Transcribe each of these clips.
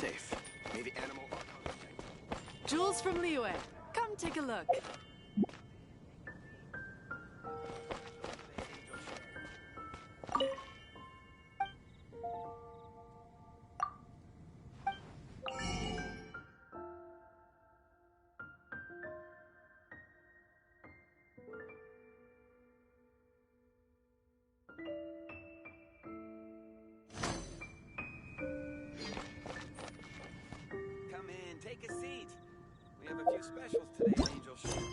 safe. May the animal... Jewels from Liyue. Come take a look. Come in, take a seat. We have a few specials today at Angel Shore.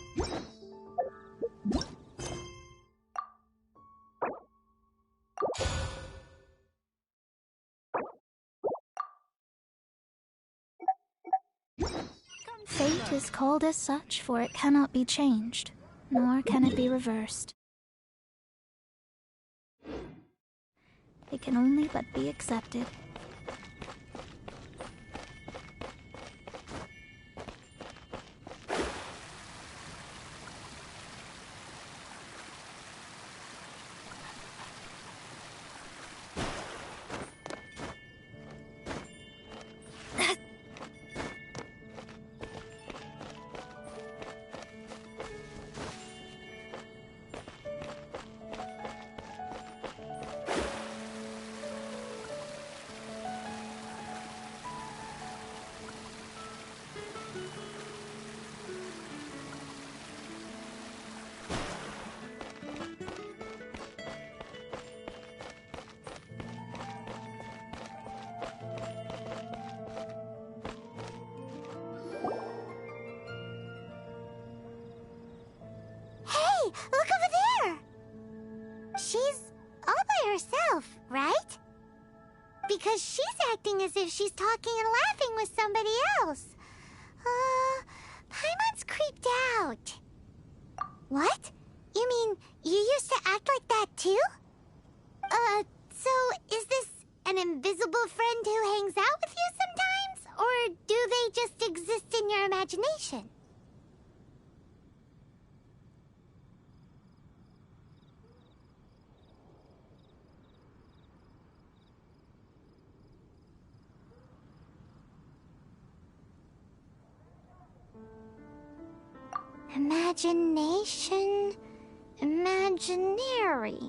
Fate is called as such, for it cannot be changed, nor can it be reversed. It can only but be accepted. Look over there! She's all by herself, right? Because she's acting as if she's talking and laughing with somebody else. Paimon's creeped out. What? You mean you used to act like that too? So is this an invisible friend who hangs out with you sometimes? Or do they just exist in your imagination? Imagination... imaginary...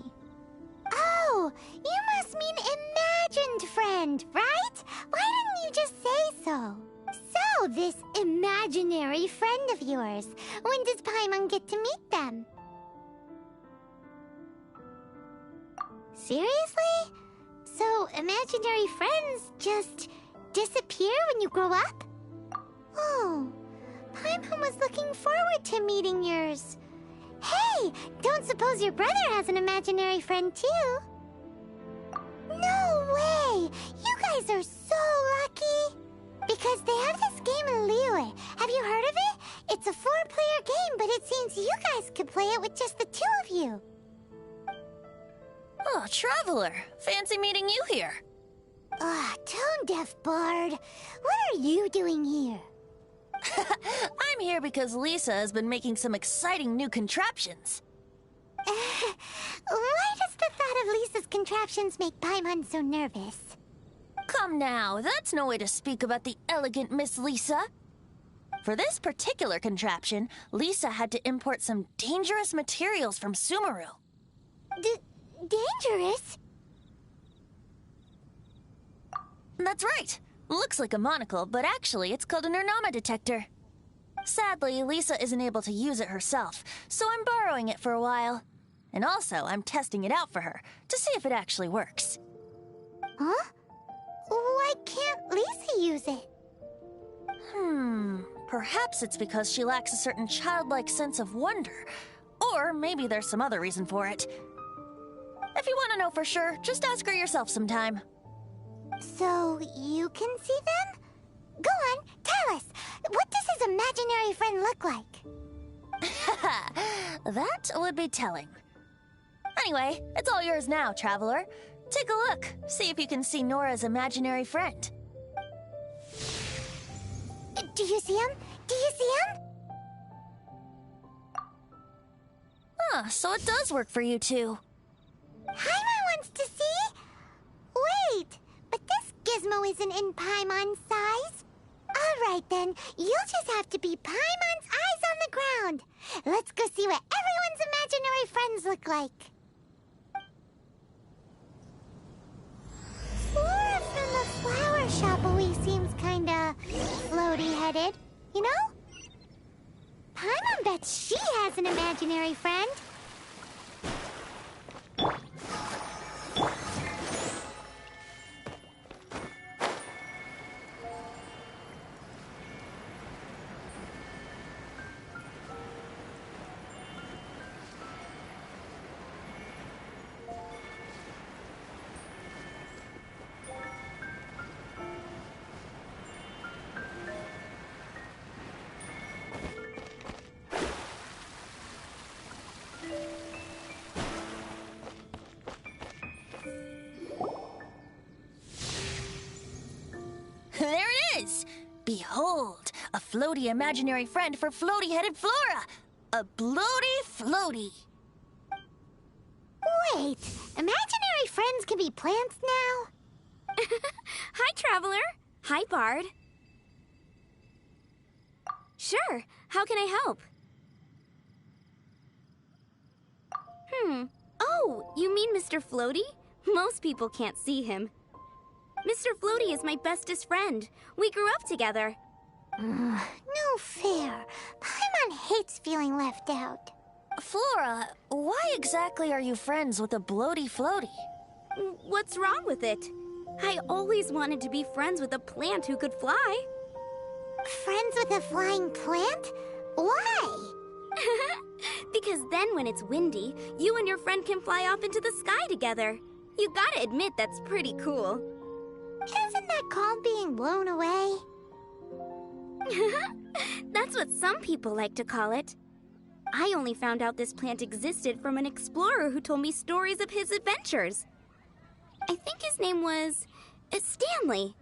Oh! You must mean imagined friend, right? Why didn't you just say so? So, this imaginary friend of yours, when does Paimon get to meet them? Seriously? So, imaginary friends just disappear when you grow up? Oh... Paimon was looking forward to meeting yours. Hey, don't suppose your brother has an imaginary friend too? No way! You guys are so lucky! Because they have this game in Liyue. Have you heard of it? It's a 4-player game, but it seems you guys could play it with just the 2 of you. Oh, Traveler. Fancy meeting you here. Tone-deaf bard. What are you doing here? I'm here because Lisa has been making some exciting new contraptions. Why does the thought of Lisa's contraptions make Paimon so nervous? Come now, that's no way to speak about the elegant Miss Lisa. For this particular contraption, Lisa had to import some dangerous materials from Sumeru. Dangerous? That's right. Looks like a monocle, but actually it's called an Ernama detector. Sadly, Lisa isn't able to use it herself, so I'm borrowing it for a while. And also, I'm testing it out for her, to see if it actually works. Huh? Why can't Lisa use it? Perhaps it's because she lacks a certain childlike sense of wonder. Or maybe there's some other reason for it. If you want to know for sure, just ask her yourself sometime. So, you can see them? Go on, tell us. What does his imaginary friend look like? That would be telling. Anyway, it's all yours now, Traveler. Take a look. See if you can see Nora's imaginary friend. Do you see him? Do you see him? So it does work for you two. Paimon wants to see? Wait, but this gizmo isn't in Paimon's size. Alright then, you'll just have to be Paimon's eyes on the ground. Let's go see what everyone's imaginary friends look like. Flora from the flower shop always seems kinda floaty-headed, you know? Paimon bets she has an imaginary friend. There it is! Behold, a floaty imaginary friend for floaty-headed Flora! A bloaty floaty! Wait, imaginary friends can be plants now? Hi, Traveler. Hi, Bard. Sure, how can I help? Oh, you mean Mr. Floaty? Most people can't see him. Mr. Floaty is my bestest friend. We grew up together. No fair. Paimon hates feeling left out. Flora, why exactly are you friends with a bloaty floaty? What's wrong with it? I always wanted to be friends with a plant who could fly. Friends with a flying plant? Why? Because then when it's windy, you and your friend can fly off into the sky together. You gotta admit that's pretty cool. Isn't that called being blown away? That's what some people like to call it. I only found out this plant existed from an explorer who told me stories of his adventures. I think his name was Stanley.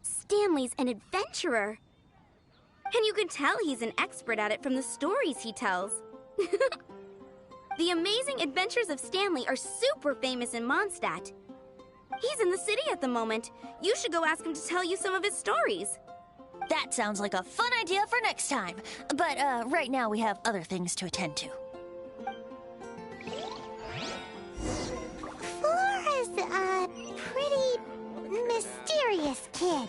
Stanley's an adventurer. And you can tell he's an expert at it from the stories he tells. The amazing adventures of Stanley are super famous in Mondstadt. He's in the city at the moment. You should go ask him to tell you some of his stories. That sounds like a fun idea for next time. But right now we have other things to attend to. Flora's a pretty mysterious kid.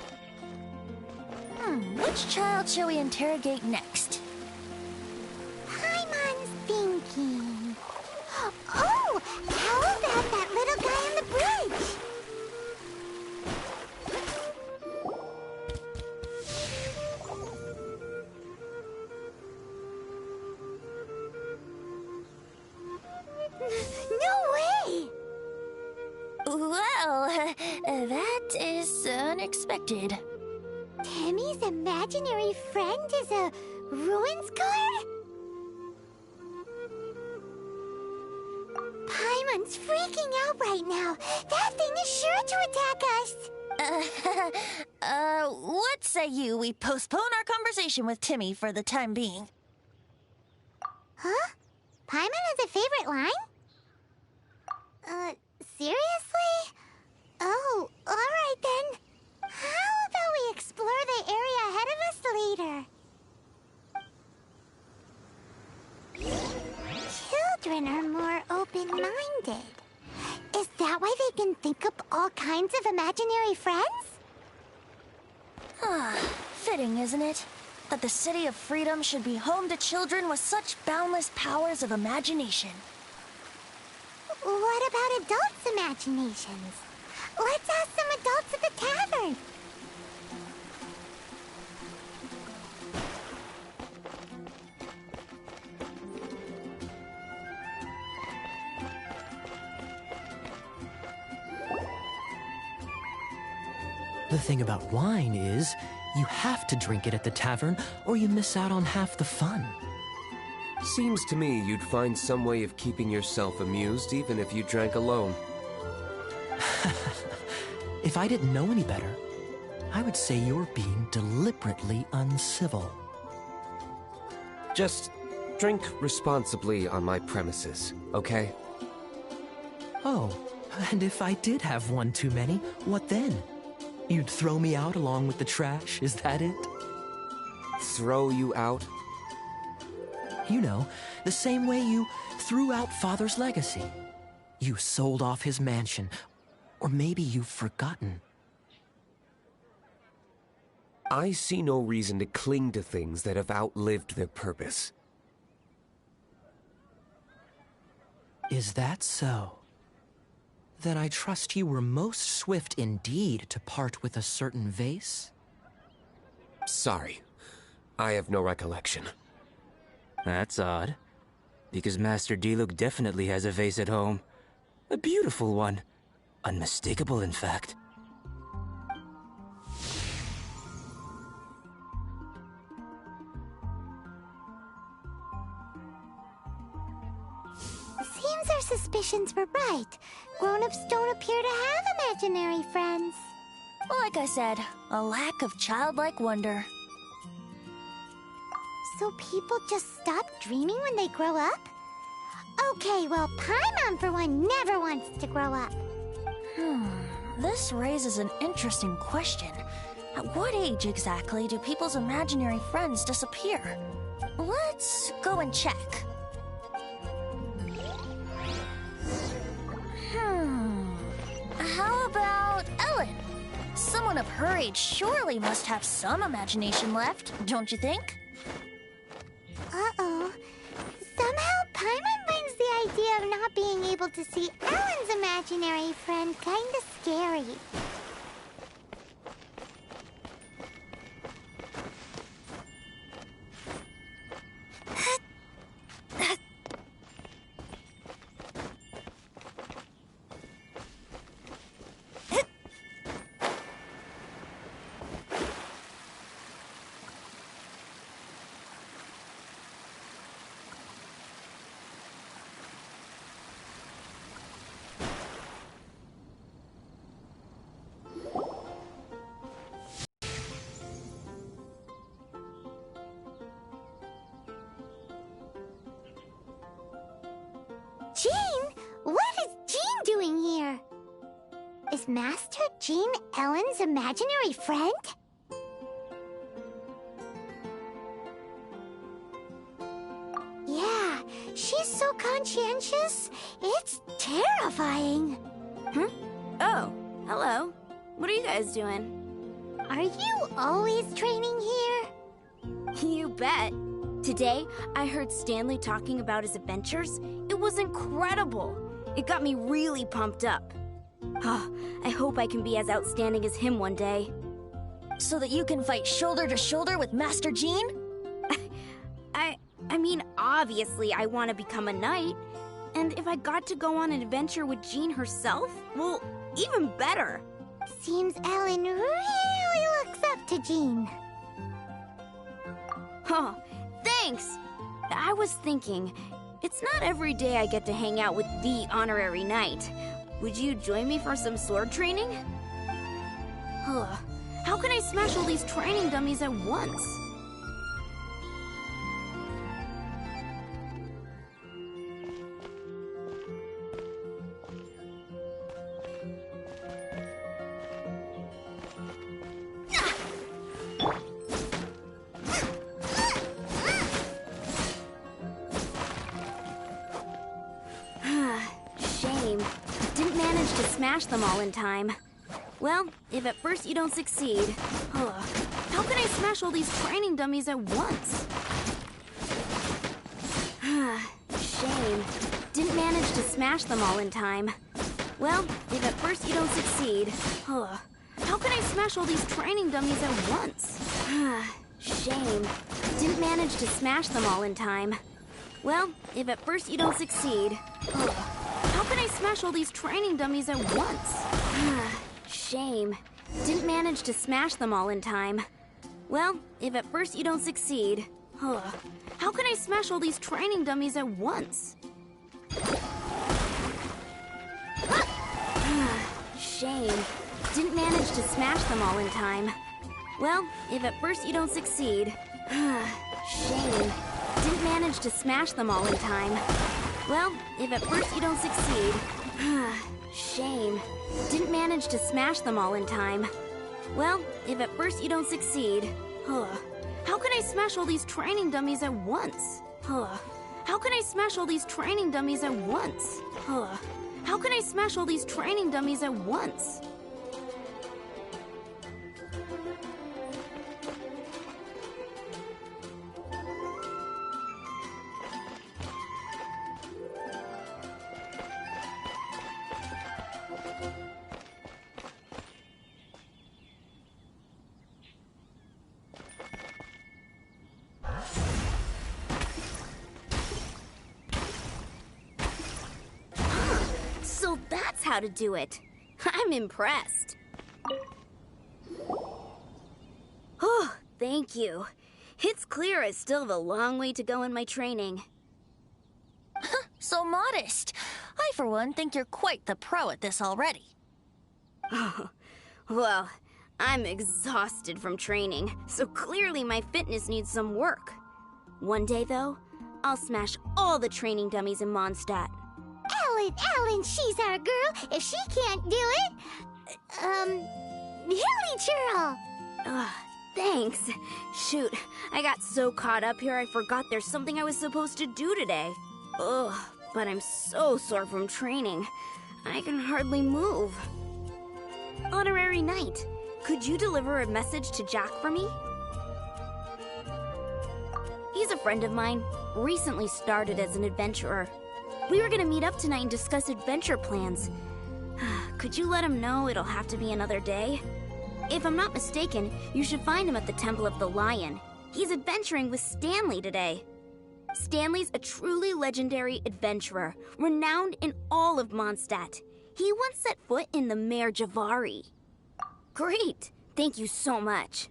Which child shall we interrogate next? Paimon's thinking. Oh, how about that little guy on the bridge? No way! Well, that is unexpected. Timmy's imaginary friend is a ruins guard? Paimon's freaking out right now. That thing is sure to attack us. What say we postpone our conversation with Timmy for the time being? Huh? Paimon has a favorite line? Seriously? Oh, alright then. How about we explore the area ahead of us later? Children are more open-minded. Is that why they can think up all kinds of imaginary friends? Fitting, isn't it? That the City of Freedom should be home to children with such boundless powers of imagination. What about adults' imaginations? Let's ask some adults at the tavern. The thing about wine is, you have to drink it at the tavern, or you miss out on half the fun. Seems to me you'd find some way of keeping yourself amused even if you drank alone. If I didn't know any better, I would say you're being deliberately uncivil. Just drink responsibly on my premises, okay? Oh, and if I did have one too many, what then? You'd throw me out along with the trash, is that it? Throw you out? You know, the same way you threw out Father's legacy. You sold off his mansion, or maybe you've forgotten. I see no reason to cling to things that have outlived their purpose. Is that so? Then I trust you were most swift indeed to part with a certain vase? Sorry, I have no recollection. That's odd. Because Master Diluc definitely has a vase at home. A beautiful one. Unmistakable, in fact. Seems our suspicions were right. Grown-ups don't appear to have imaginary friends. Like I said, a lack of childlike wonder. So people just stop dreaming when they grow up? Okay, well, Paimon for one never wants to grow up. This raises an interesting question. At what age exactly do people's imaginary friends disappear? Let's go and check. How about Ellen? Someone of her age surely must have some imagination left, don't you think? Uh-oh. Somehow Paimon finds the idea of not being able to see Ellen's imaginary friend kinda scary. Jean? What is Jean doing here? Is Master Jean Ellen's imaginary friend? Yeah, she's so conscientious. It's terrifying. Oh, hello. What are you guys doing? Are you always training here? You bet. Today, I heard Stanley talking about his adventures. It was incredible. It got me really pumped up. I hope I can be as outstanding as him one day. So that you can fight shoulder to shoulder with Master Jean? I mean, obviously I want to become a knight. And if I got to go on an adventure with Jean herself, well, even better. Seems Ellen really looks up to Jean. Huh, thanks! I was thinking, it's not every day I get to hang out with the honorary knight. Would you join me for some sword training? How can I smash all these training dummies at once? Shame. Didn't manage to smash them all in time. Well, if at first you don't succeed... How can I smash all these training dummies at once? Shame. Didn't manage to smash them all in time. Well, if at first you don't succeed... How can I smash all these training dummies at once? Shame. Didn't manage to smash them all in time. Well, if at first you don't succeed... How can I smash all these training dummies at once? Shame. Didn't manage to smash them all in time. Well, if at first you don't succeed... How can I smash all these training dummies at once? Shame. Didn't manage to smash them all in time. Well, if at first you don't succeed... Shame. Didn't manage to smash them all in time. Well, if at first you don't succeed... Shame. Didn't manage to smash them all in time. Well, if at first you don't succeed... How can I smash all these training dummies at once? How can I smash all these training dummies at once? How can I smash all these training dummies at once? So that's how to do it. I'm impressed. Oh, thank you. It's clear I still have a long way to go in my training. So modest. I, for one, think you're quite the pro at this already. Well, I'm exhausted from training, so clearly my fitness needs some work. One day, though, I'll smash all the training dummies in Mondstadt. Ellen, she's our girl. If she can't do it, Hilly Churl. Thanks. Shoot, I got so caught up here I forgot there's something I was supposed to do today. Ugh, but I'm so sore from training. I can hardly move. Honorary Knight, could you deliver a message to Jack for me? He's a friend of mine, recently started as an adventurer. We were gonna meet up tonight and discuss adventure plans. Could you let him know it'll have to be another day? If I'm not mistaken, you should find him at the Temple of the Lion. He's adventuring with Stanley today. Stanley's a truly legendary adventurer, renowned in all of Mondstadt. He once set foot in the Mare Javari. Great! Thank you so much.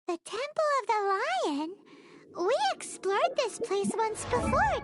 The Temple of the Lion? We explored this place once before.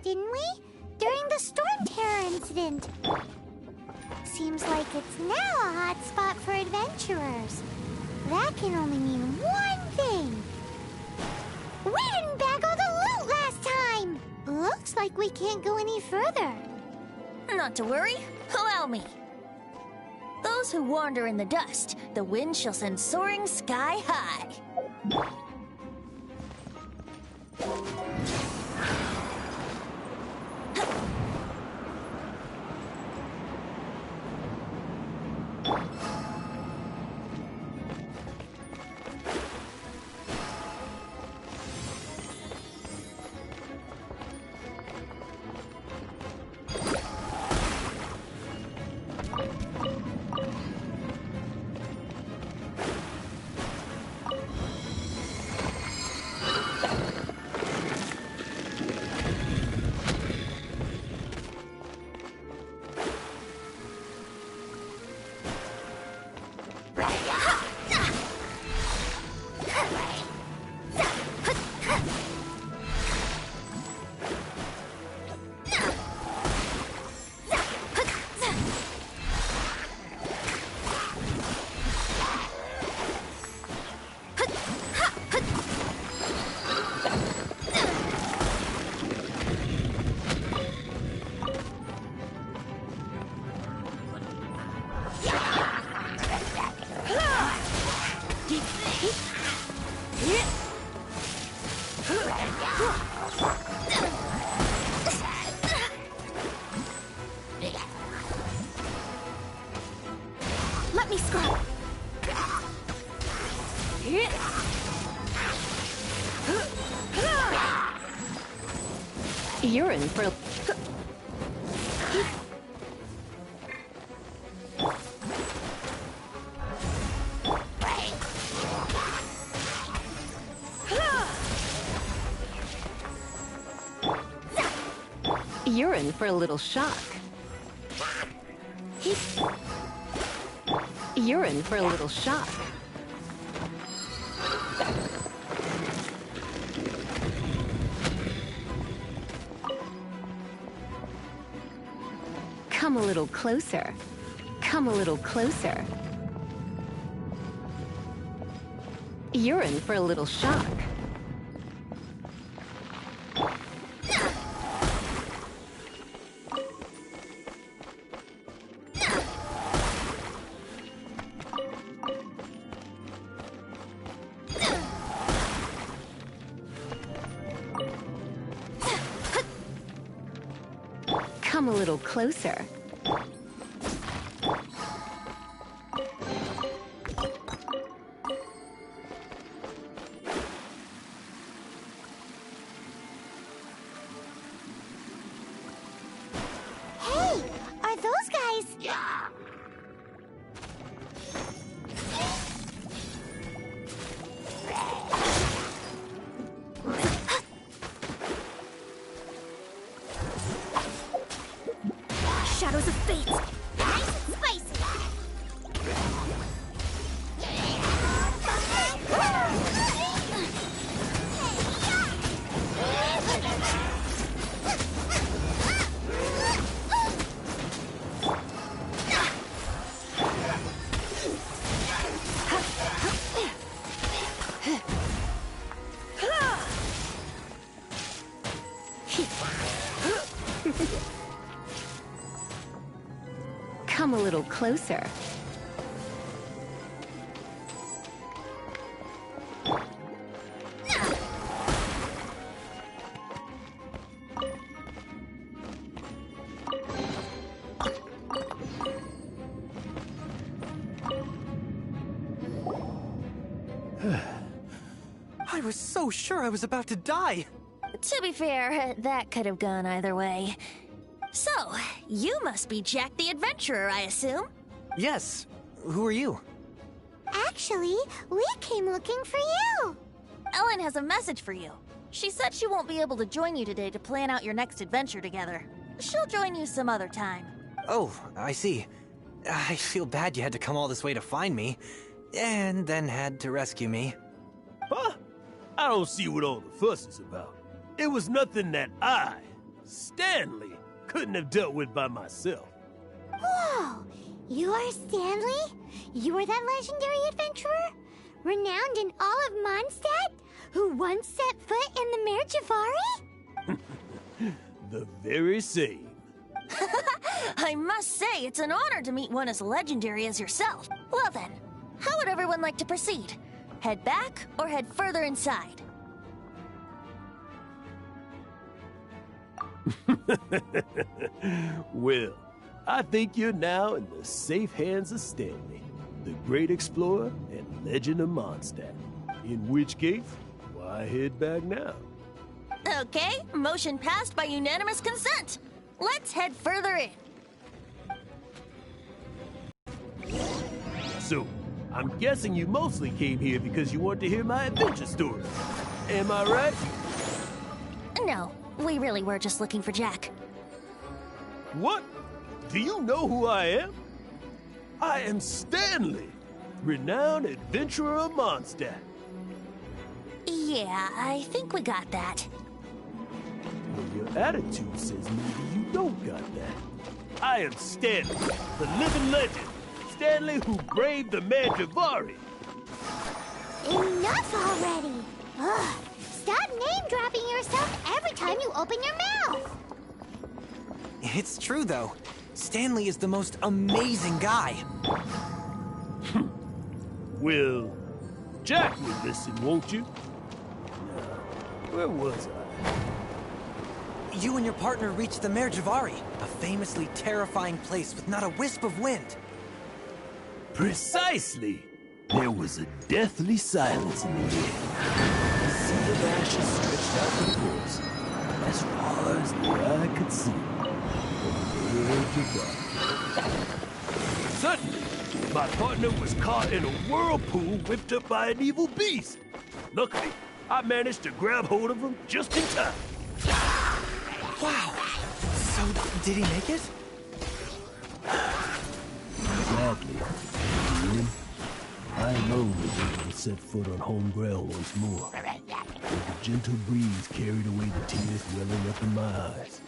Didn't we? During the Storm Terror incident. Seems like it's now a hot spot for adventurers. That can only mean one thing. We didn't bag all the loot last time! Looks like we can't go any further. Not to worry. Allow me. Those who wander in the dust, the wind shall send soaring sky high. Let me scrub. You're in for... You're in for a little shock. You're in for a little shock. Come a little closer. Come a little closer. You're in for a little shock. Come a little closer. Hey, are those guys? Shadows of fate. Nice and spicy. Come a little closer. I was so sure I was about to die. To be fair, that could have gone either way. So, you must be Jack the Adventurer, I assume? Yes. Who are you? Actually, we came looking for you. Ellen has a message for you. She said she won't be able to join you today to plan out your next adventure together. She'll join you some other time. Oh, I see. I feel bad you had to come all this way to find me, and then had to rescue me. Huh? I don't see what all the fuss is about. It was nothing that I, Stanley, couldn't have dealt with by myself. Whoa! You are Stanley? You are that legendary adventurer? Renowned in all of Mondstadt? Who once set foot in the Mare Javari? The very same. I must say, it's an honor to meet one as legendary as yourself. Well then, how would everyone like to proceed? Head back or head further inside? Well, I think you're now in the safe hands of Stanley, the great explorer and legend of Mondstadt. In which case, why head back now? Okay, motion passed by unanimous consent. Let's head further in. So, I'm guessing you mostly came here because you want to hear my adventure story. Am I right? No, we really were just looking for Jack. What? Do you know who I am? I am Stanley, renowned adventurer of Mondstadt. Yeah, I think we got that. Well, your attitude says maybe you don't got that. I am Stanley, the living legend. Stanley who braved the Mandravari. Enough already! Ugh. Stop name-dropping yourself every time you open your mouth! It's true, though. Stanley is the most amazing guy. Well, Jack will listen, won't you? Now, where was I? You and your partner reached the Merjavari, a famously terrifying place with not a wisp of wind. Precisely! There was a deathly silence in the air. The sea of ashes stretched out before us, as far as the eye could see. Suddenly, my partner was caught in a whirlpool whipped up by an evil beast. Luckily, I managed to grab hold of him just in time. Wow. So, did he make it? Sadly, I alone was able to set foot on home ground once more. The gentle breeze carried away the tears welling up in my eyes.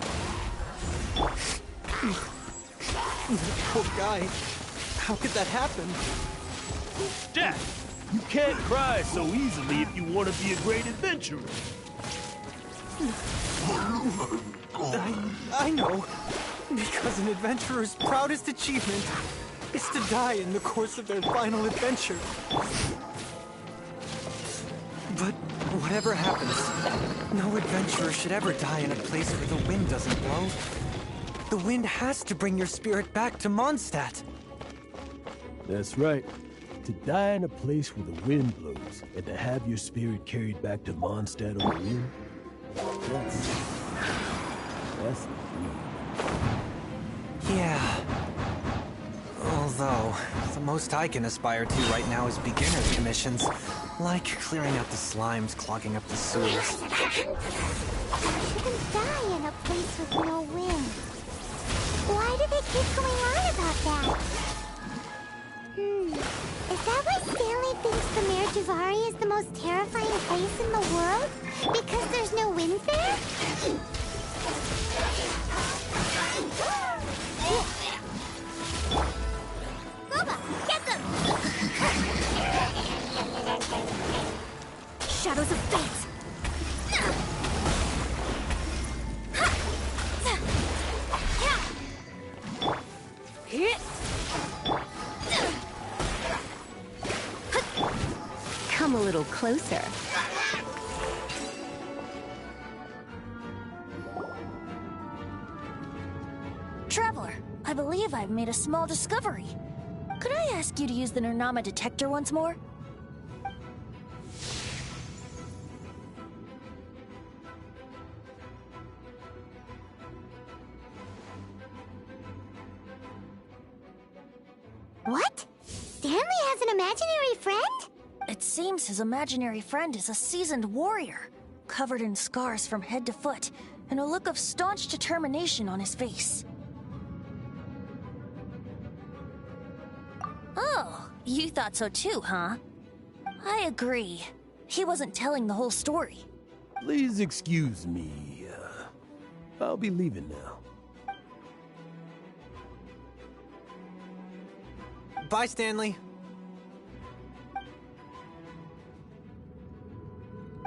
Poor guy. How could that happen? Jack, you can't cry so easily if you want to be a great adventurer. I know. Because an adventurer's proudest achievement is to die in the course of their final adventure. But whatever happens, no adventurer should ever die in a place where the wind doesn't blow. The wind has to bring your spirit back to Mondstadt. That's right. To die in a place where the wind blows, and to have your spirit carried back to Mondstadt on the wind, that's the dream. Yeah. Although, the most I can aspire to right now is beginner's commissions, like clearing out the slimes clogging up the sewers. You can die in a place with no wind. Why do they keep going on about that? Is that why Stanley thinks the Merjavari is the most terrifying place in the world? Because there's no wind there? Boba, get them! Shadows of fate! Come a little closer. Traveler, I believe I've made a small discovery. Could I ask you to use the Nernama detector once more? What? Stanley has an imaginary friend? It seems his imaginary friend is a seasoned warrior, covered in scars from head to foot, and a look of staunch determination on his face. Oh, you thought so too, huh? I agree. He wasn't telling the whole story. Please excuse me. I'll be leaving now. Bye, Stanley.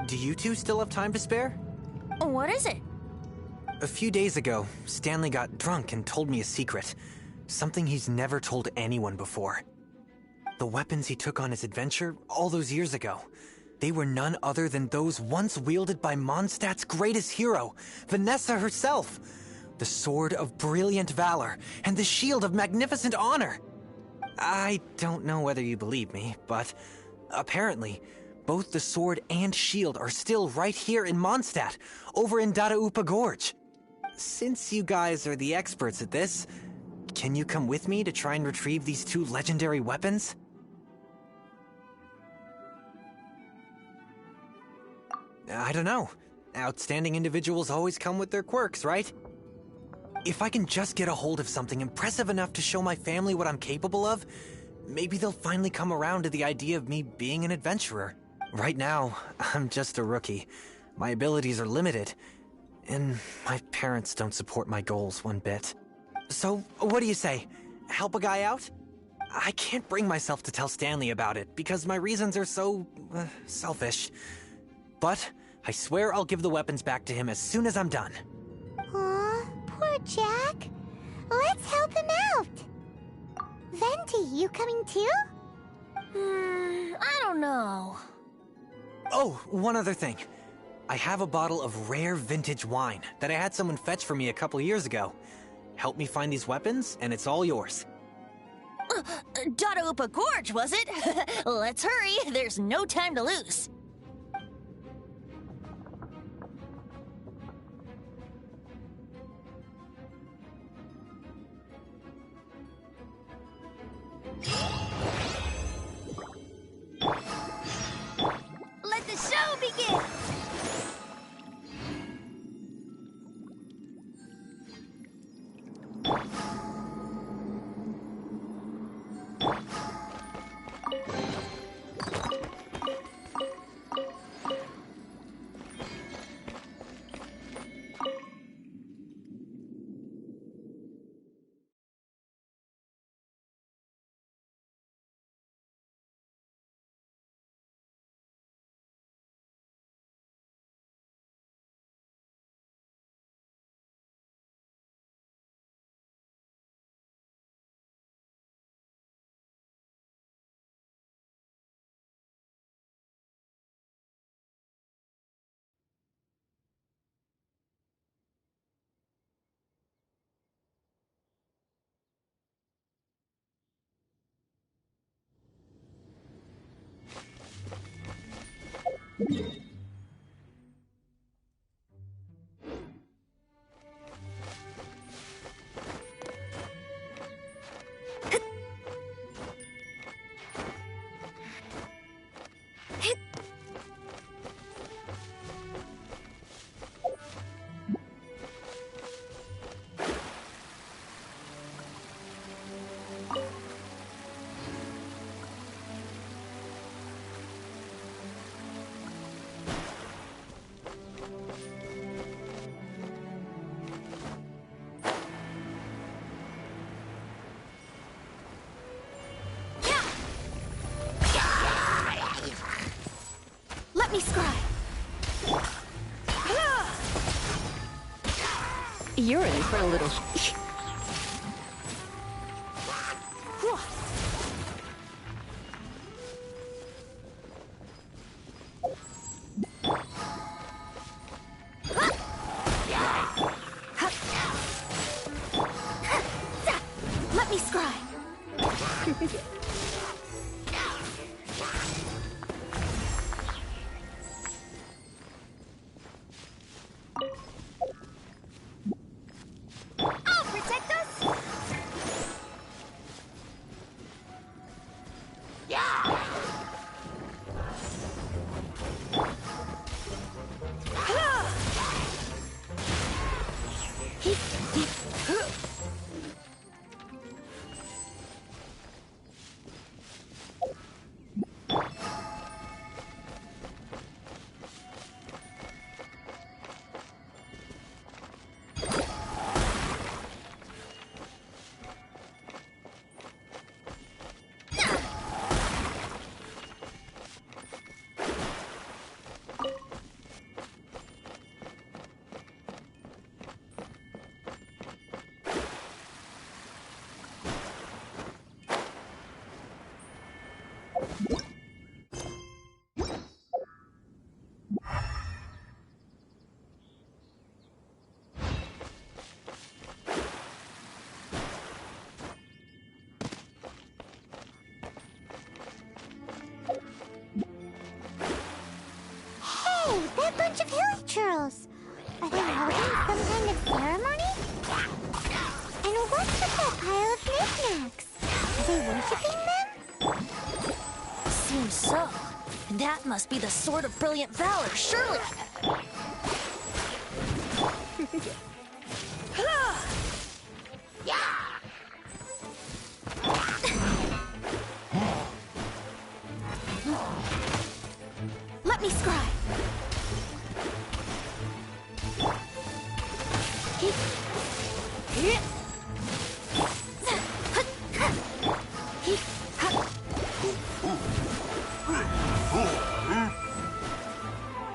Do you two still have time to spare? What is it? A few days ago, Stanley got drunk and told me a secret. Something he's never told anyone before. The weapons he took on his adventure all those years ago, they were none other than those once wielded by Mondstadt's greatest hero, Vanessa herself. The Sword of Brilliant Valor and the Shield of Magnificent Honor. I don't know whether you believe me, but apparently, both the sword and shield are still right here in Mondstadt, over in Dadaupa Gorge. Since you guys are the experts at this, can you come with me to try and retrieve these two legendary weapons? I don't know. Outstanding individuals always come with their quirks, right? If I can just get a hold of something impressive enough to show my family what I'm capable of, maybe they'll finally come around to the idea of me being an adventurer. Right now, I'm just a rookie. My abilities are limited, and my parents don't support my goals one bit. So, what do you say? Help a guy out? I can't bring myself to tell Stanley about it, because my reasons are so, selfish. But I swear I'll give the weapons back to him as soon as I'm done. Aw, poor Jack. Let's help him out. Venti, you coming too? I don't know. Oh, one other thing. I have a bottle of rare vintage wine that I had someone fetch for me a couple years ago. Help me find these weapons, and it's all yours. Dadaupa Gorge, was it? Let's hurry. There's no time to lose. Let the show begin! Let me scry. You're in for a little... Let me scry. I'll Hey, that bunch of hilly churls! Are they holding some kind of ceremony? And what's with that pile of knickknacks? Are they worshipping them? Seems so. That must be the Sword of Brilliant Valor, surely. Let me scry.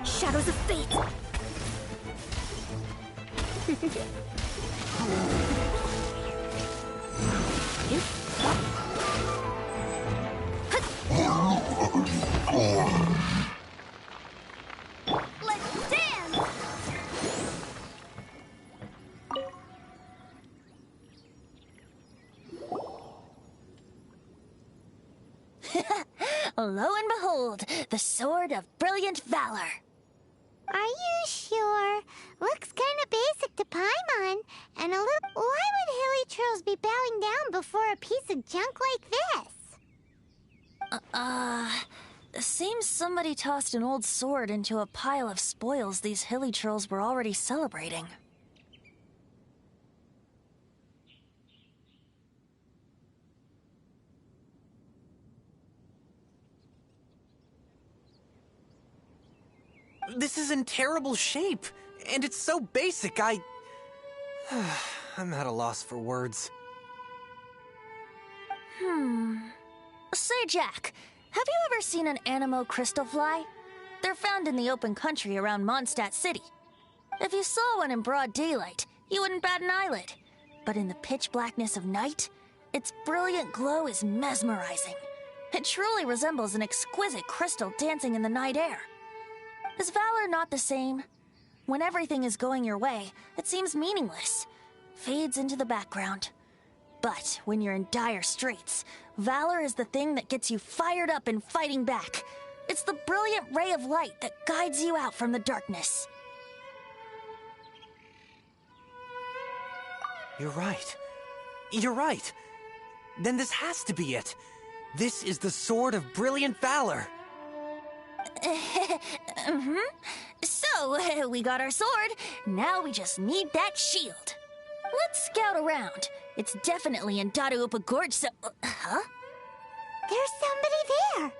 Shadows of fate. Let's dance! Lo and behold, the Sword of Brilliant Valor. Are you sure? Looks kinda basic to Paimon, and a little... Why would hilly churls be bowing down before a piece of junk like this? Seems somebody tossed an old sword into a pile of spoils these hilly churls were already celebrating. This is in terrible shape, and it's so basic, I'm at a loss for words. Say, Jack, have you ever seen an Anemo crystal fly? They're found in the open country around Mondstadt City. If you saw one in broad daylight, you wouldn't bat an eyelid. But in the pitch blackness of night, its brilliant glow is mesmerizing. It truly resembles an exquisite crystal dancing in the night air. Is valor not the same? When everything is going your way, it seems meaningless, fades into the background. But when you're in dire straits, valor is the thing that gets you fired up and fighting back. It's the brilliant ray of light that guides you out from the darkness. You're right. You're right. Then this has to be it. This is the Sword of Brilliant Valor. So, we got our sword. Now we just need that shield. Let's scout around. It's definitely in Dadaupa Gorge, so... Huh? There's somebody there!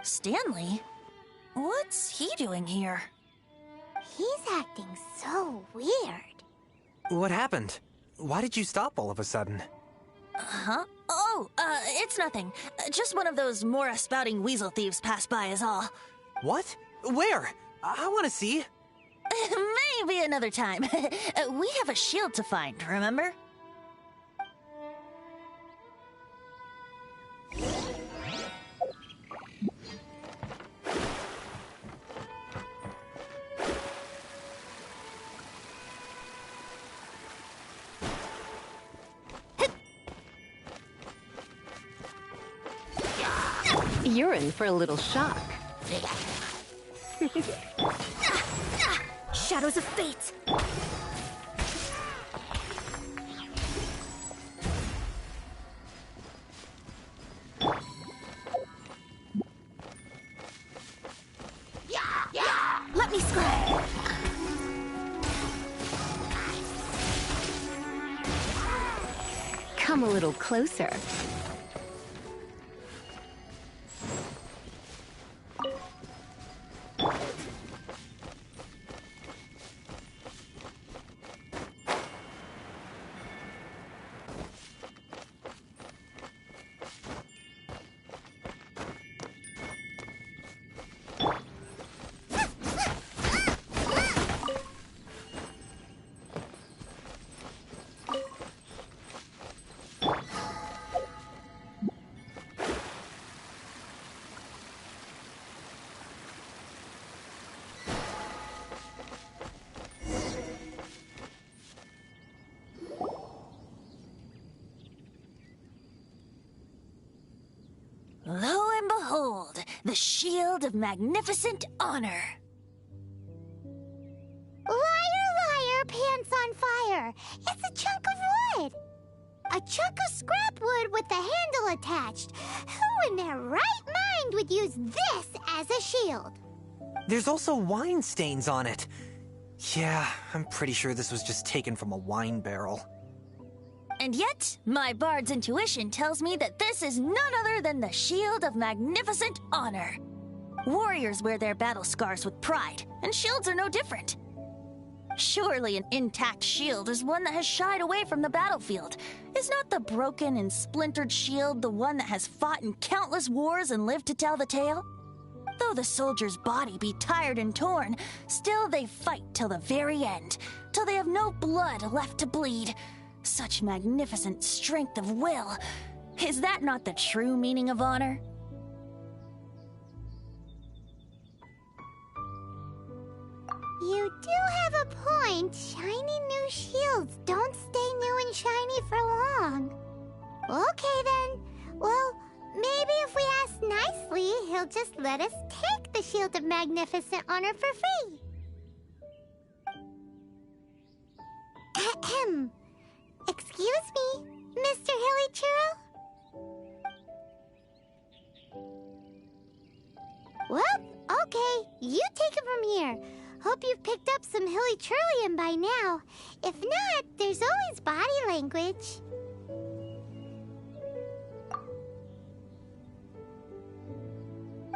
Stanley? What's he doing here? He's acting so weird. What happened? Why did you stop all of a sudden? Huh? Oh, it's nothing. Just one of those Mora-spouting weasel thieves passed by is all. What? Where? I want to see. Maybe another time. We have a shield to find, remember? You're in for a little shock. Shadows of fate. Let me scry. Come a little closer. Lo and behold, the Shield of Magnificent Honor. Liar, liar, pants on fire. It's a chunk of wood. A chunk of scrap wood with the handle attached. Who in their right mind would use this as a shield? There's also wine stains on it. Yeah, I'm pretty sure this was just taken from a wine barrel. And yet, my bard's intuition tells me that this is none other than the Shield of Magnificent Honor. Warriors wear their battle scars with pride, and shields are no different. Surely an intact shield is one that has shied away from the battlefield. Is not the broken and splintered shield the one that has fought in countless wars and lived to tell the tale? Though the soldier's body be tired and torn, still they fight till the very end, till they have no blood left to bleed. Such magnificent strength of will. Is that not the true meaning of honor? You do have a point. Shiny new shields don't stay new and shiny for long. Okay then. Well, maybe if we ask nicely, he'll just let us take the Shield of Magnificent Honor for free. Ahem. Excuse me, Mr. Hilly Churro? Well, okay. You take it from here. Hope you've picked up some Hilly Churlium by now. If not, there's always body language.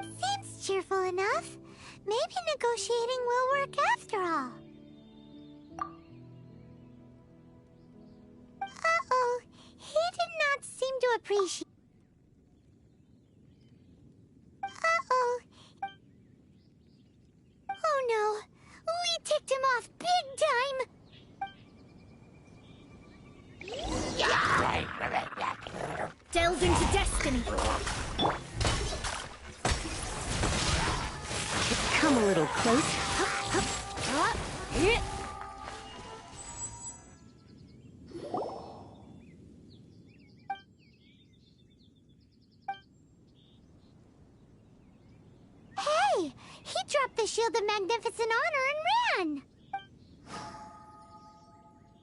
Seems cheerful enough. Maybe negotiating will work after all. Uh-oh, he did not seem to appreciate... Uh-oh. Oh no, we ticked him off big time! Delve into destiny. Come a little closer. Hey, he dropped the Shield of Magnificent Honor and ran!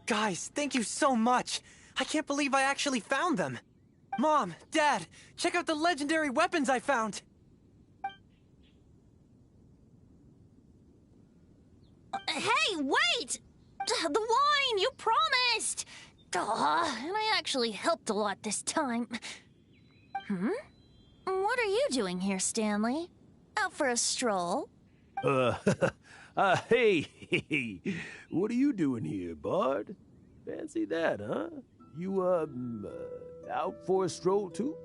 Guys, thank you so much. I can't believe I actually found them. Mom, Dad, check out the legendary weapons I found. Hey, wait! The wine, you promised! And I actually helped a lot this time. What are you doing here, Stanley? Out for a stroll? Hey, what are you doing here, Bard? Fancy that, huh? You, out for a stroll, too?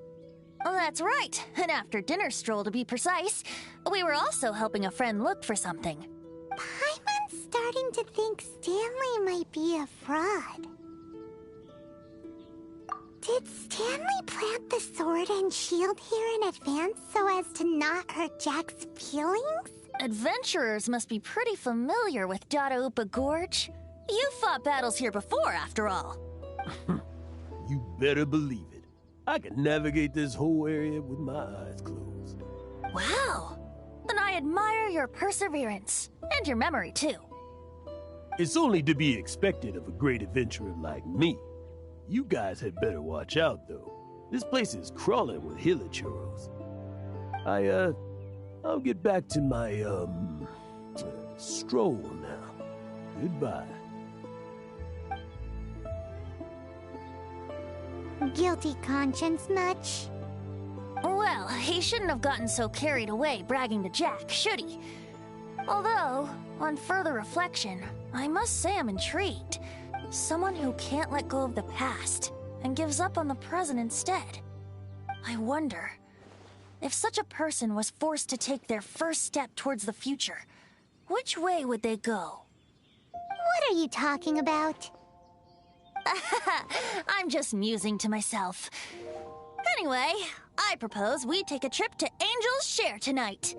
Oh, that's right. An after-dinner stroll, to be precise. We were also helping a friend look for something. Paimon's starting to think Stanley might be a fraud. Did Stanley plant the sword and shield here in advance so as to not hurt Jack's feelings? Adventurers must be pretty familiar with Dadaupa Gorge. You fought battles here before, after all. You better believe it. I can navigate this whole area with my eyes closed. Wow. Then I admire your perseverance. And your memory, too. It's only to be expected of a great adventurer like me. You guys had better watch out, though. This place is crawling with hilichurros. I'll get back to my, stroll now. Goodbye. Guilty conscience much? Well, he shouldn't have gotten so carried away bragging to Jack, should he? Although, on further reflection, I must say I'm intrigued. Someone who can't let go of the past and gives up on the present instead. I wonder, if such a person was forced to take their first step towards the future, which way would they go? What are you talking about? I'm just musing to myself. Anyway, I propose we take a trip to Angel's Share tonight.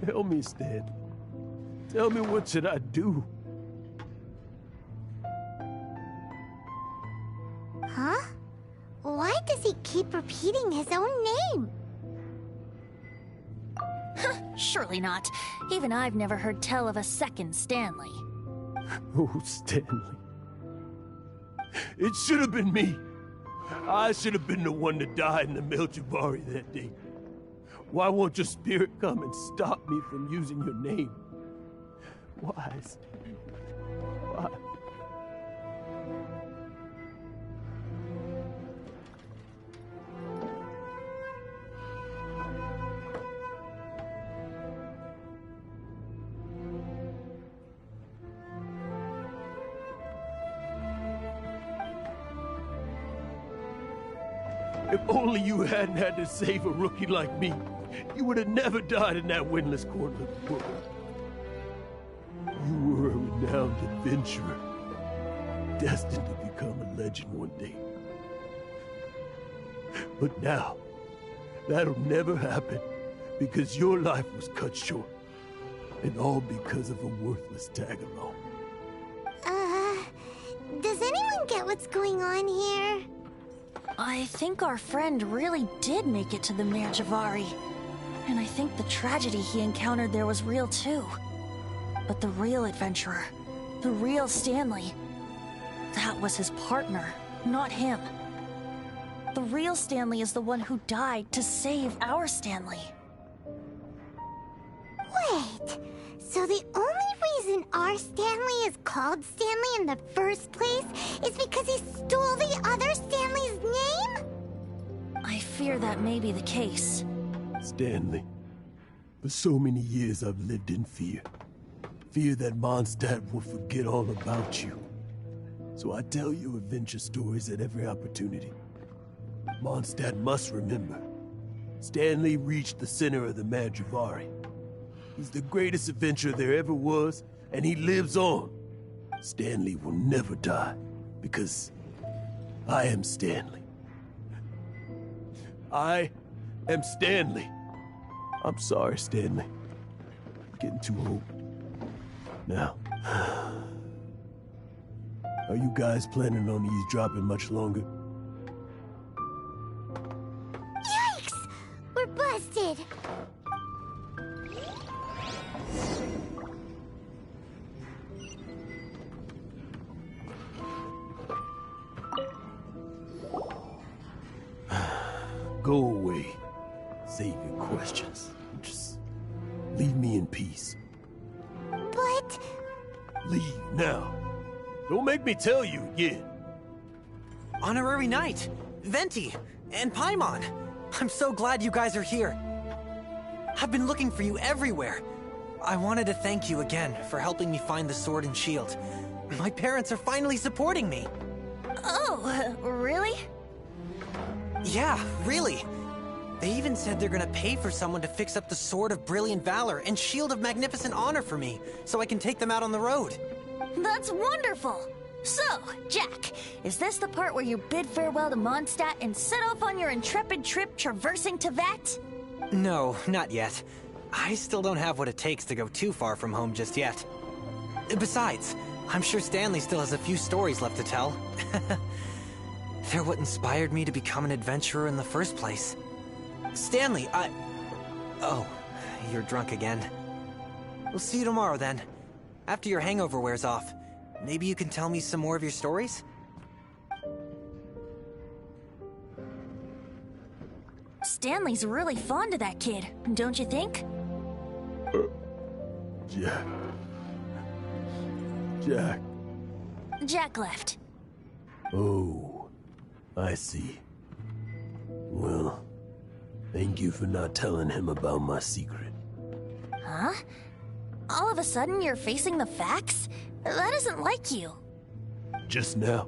Tell me, Stan. Tell me, what should I do? Huh? Why does he keep repeating his own name? Surely not. Even I've never heard tell of a second Stanley. Oh, Stanley. It should have been me. I should have been the one to die in the Melchivari that day. Why won't your spirit come and stop me from using your name? Why, Stanley? Why? If only you hadn't had to save a rookie like me, you would have never died in that windless corner of the world. You were a renowned adventurer, destined to become a legend one day. But now, that'll never happen, because your life was cut short, and all because of a worthless tag-along. Does anyone get what's going on here? I think our friend really did make it to the Melchivari. And I think the tragedy he encountered there was real too. But the real adventurer, the real Stanley, that was his partner, not him. The real Stanley is the one who died to save our Stanley. Wait, so the only reason our Stanley is called Stanley in the first place is because he stole the other Stanley's name? I fear that may be the case. Stanley, for so many years I've lived in fear. Fear that Mondstadt will forget all about you. So I tell you adventure stories at every opportunity. Mondstadt must remember. Stanley reached the center of the Melchivari. He's the greatest adventurer there ever was, and he lives on. Stanley will never die, because I am Stanley. I am Stanley. I'm sorry, Stanley. I'm getting too old. Now, are you guys planning on eavesdropping much longer? Yikes! We're busted! Go away. Save your questions. Just leave me in peace. But... Leave now. Don't make me tell you again. Honorary Knight, Venti, and Paimon. I'm so glad you guys are here. I've been looking for you everywhere. I wanted to thank you again for helping me find the sword and shield. My parents are finally supporting me. Oh, really? Yeah, really. They even said they're gonna pay for someone to fix up the Sword of Brilliant Valor and Shield of Magnificent Honor for me, so I can take them out on the road. That's wonderful! So, Jack, is this the part where you bid farewell to Mondstadt and set off on your intrepid trip traversing Tevat? No, not yet. I still don't have what it takes to go too far from home just yet. Besides, I'm sure Stanley still has a few stories left to tell. They're what inspired me to become an adventurer in the first place. Stanley, Oh, you're drunk again. We'll see you tomorrow then. After your hangover wears off. Maybe you can tell me some more of your stories? Stanley's really fond of that kid, don't you think? Jack. Jack. Jack left. Oh, I see. Well, thank you for not telling him about my secret. Huh? All of a sudden you're facing the facts? That isn't like you. Just now,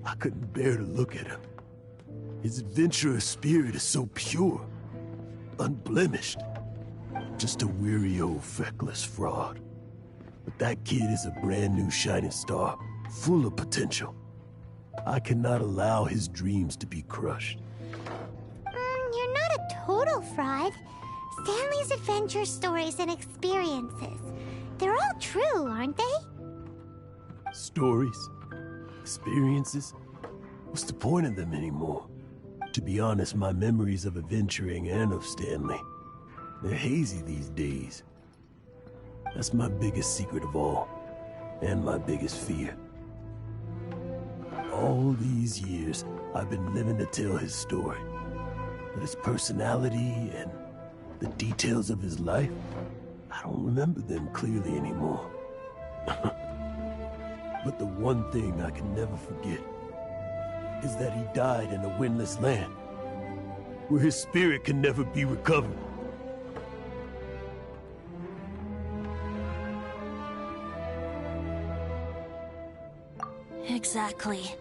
I couldn't bear to look at him. His adventurous spirit is so pure, unblemished. Just a weary old feckless fraud. But that kid is a brand new shining star, full of potential. I cannot allow his dreams to be crushed. You're not a total fraud. Stanley's adventure stories and experiences. They're all true, aren't they? Stories? Experiences? What's the point of them anymore? To be honest, my memories of adventuring and of Stanley, they're hazy these days. That's my biggest secret of all, and my biggest fear. All these years, I've been living to tell his story. But his personality and the details of his life, I don't remember them clearly anymore. But the one thing I can never forget is that he died in a windless land, where his spirit can never be recovered. Exactly.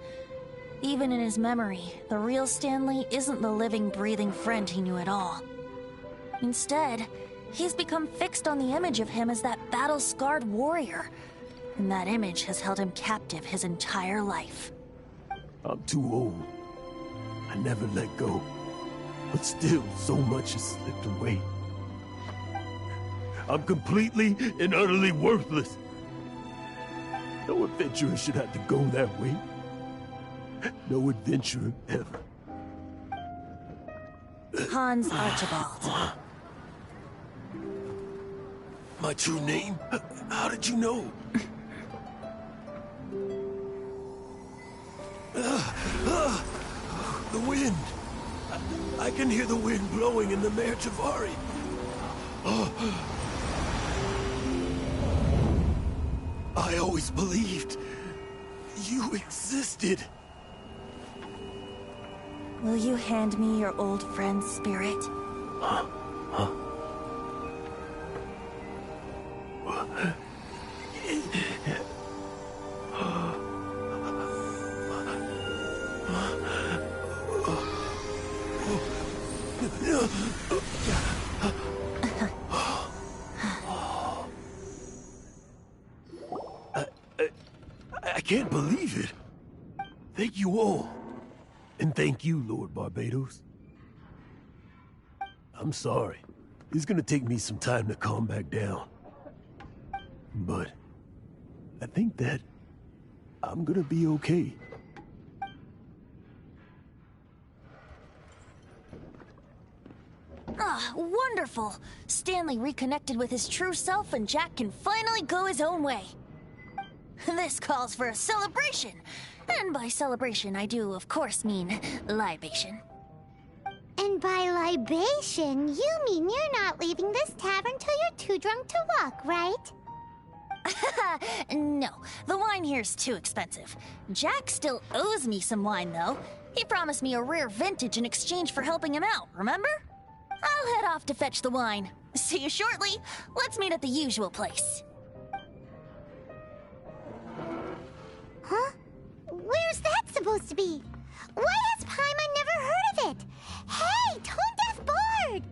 Even in his memory, the real Stanley isn't the living, breathing friend he knew at all. Instead, he's become fixed on the image of him as that battle-scarred warrior. And that image has held him captive his entire life. I'm too old. I never let go. But still, so much has slipped away. I'm completely and utterly worthless. No adventurer should have to go that way. No adventurer ever. Hans Archibald. My true name? How did you know? The wind. I can hear the wind blowing in the Mare Javari. I always believed you existed. Will you hand me your old friend's spirit? I can't believe it. Thank you all. And thank you, Lord Barbados. I'm sorry. It's gonna take me some time to calm back down. But I think that I'm gonna be okay. Ah, wonderful! Stanley reconnected with his true self and Jack can finally go his own way. This calls for a celebration. And by celebration, I do, of course, mean libation. And by libation, you mean you're not leaving this tavern till you're too drunk to walk, right? No, the wine here's too expensive. Jack still owes me some wine, though. He promised me a rare vintage in exchange for helping him out, remember? I'll head off to fetch the wine. See you shortly. Let's meet at the usual place. Huh? Where's that supposed to be? Why has Paimon never heard Hey, Tone Deaf Bard!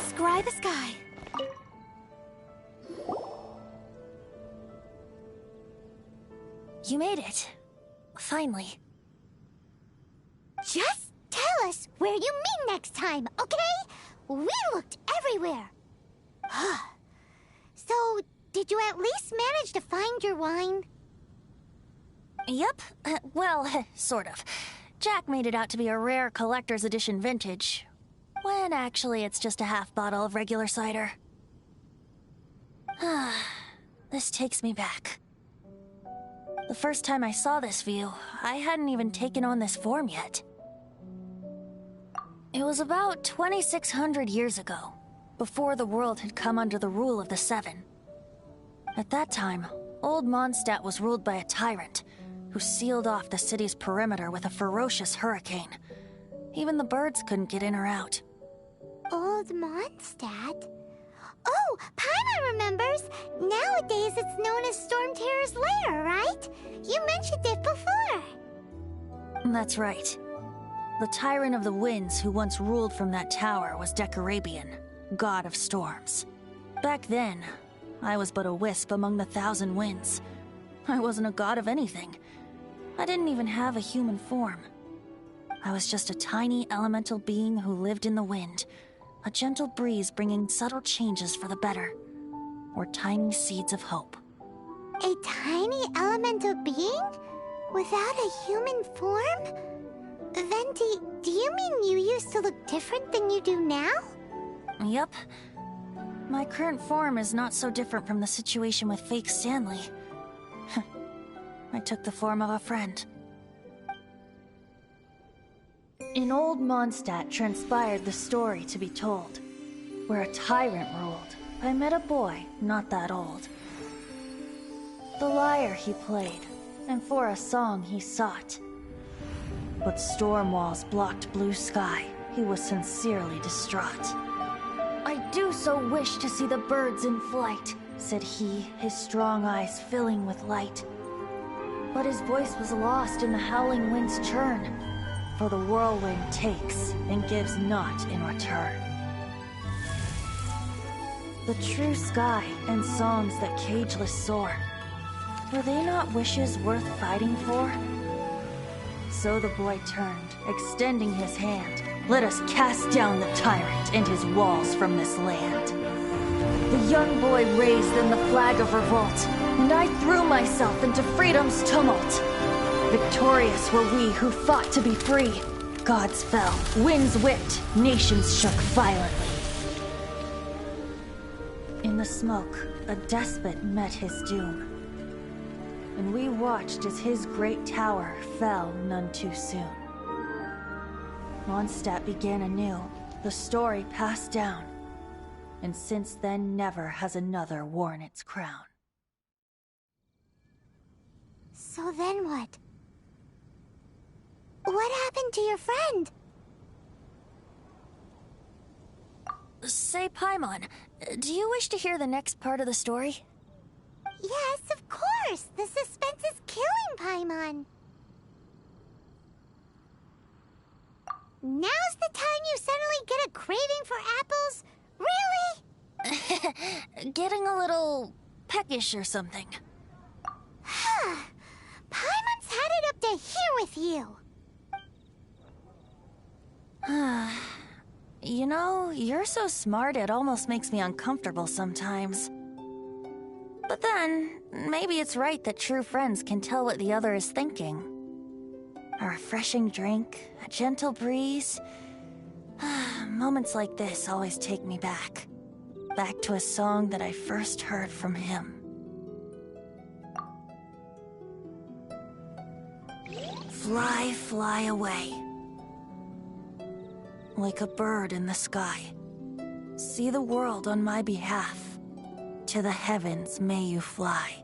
Scry the sky. You made it. Finally. Just tell us where you meet next time, okay? We looked everywhere. So, did you at least manage to find your wine? Yep. Well, sort of. Jack made it out to be a rare collector's edition vintage, when actually it's just a half bottle of regular cider. This takes me back. The first time I saw this view, I hadn't even taken on this form yet. It was about 2,600 years ago, before the world had come under the rule of the Seven. At that time, old Mondstadt was ruled by a tyrant, who sealed off the city's perimeter with a ferocious hurricane. Even the birds couldn't get in or out. Old Mondstadt? Oh, Paimon remembers! Nowadays it's known as Storm Terror's lair, right? You mentioned it before. That's right. The Tyrant of the Winds who once ruled from that tower was Decarabian, god of storms. Back then, I was but a wisp among the thousand winds. I wasn't a god of anything. I didn't even have a human form. I was just a tiny elemental being who lived in the wind, a gentle breeze bringing subtle changes for the better, or tiny seeds of hope. A tiny elemental being? Without a human form? Venti, do you mean you used to look different than you do now? Yep. My current form is not so different from the situation with fake Stanley. I took the form of a friend. In old Mondstadt transpired the story to be told, where a tyrant ruled. I met a boy not that old. The lyre he played, and for a song he sought. But storm walls blocked blue sky. He was sincerely distraught. I do so wish to see the birds in flight, said he, his strong eyes filling with light. But his voice was lost in the howling wind's churn, for the whirlwind takes and gives not in return. The true sky and songs that cageless soar, were they not wishes worth fighting for? So the boy turned, extending his hand. Let us cast down the tyrant and his walls from this land. The young boy raised then the flag of revolt, and I threw myself into freedom's tumult. Victorious were we who fought to be free. Gods fell, winds whipped, nations shook violently. In the smoke, a despot met his doom, and we watched as his great tower fell none too soon. Mondstadt began anew, the story passed down, and since then never has another worn its crown. So then what? What happened to your friend? Say, Paimon, do you wish to hear the next part of the story? Yes, of course! The suspense is killing Paimon! Now's the time you suddenly get a craving for apples? Really? Getting a little peckish or something. Paimon's had it up to here with you! You know, you're so smart it almost makes me uncomfortable sometimes. But then, maybe it's right that true friends can tell what the other is thinking. A refreshing drink, a gentle breeze. Moments like this always take me back. Back to a song that I first heard from him. Fly, fly away. Like a bird in the sky. See the world on my behalf. To the heavens may you fly.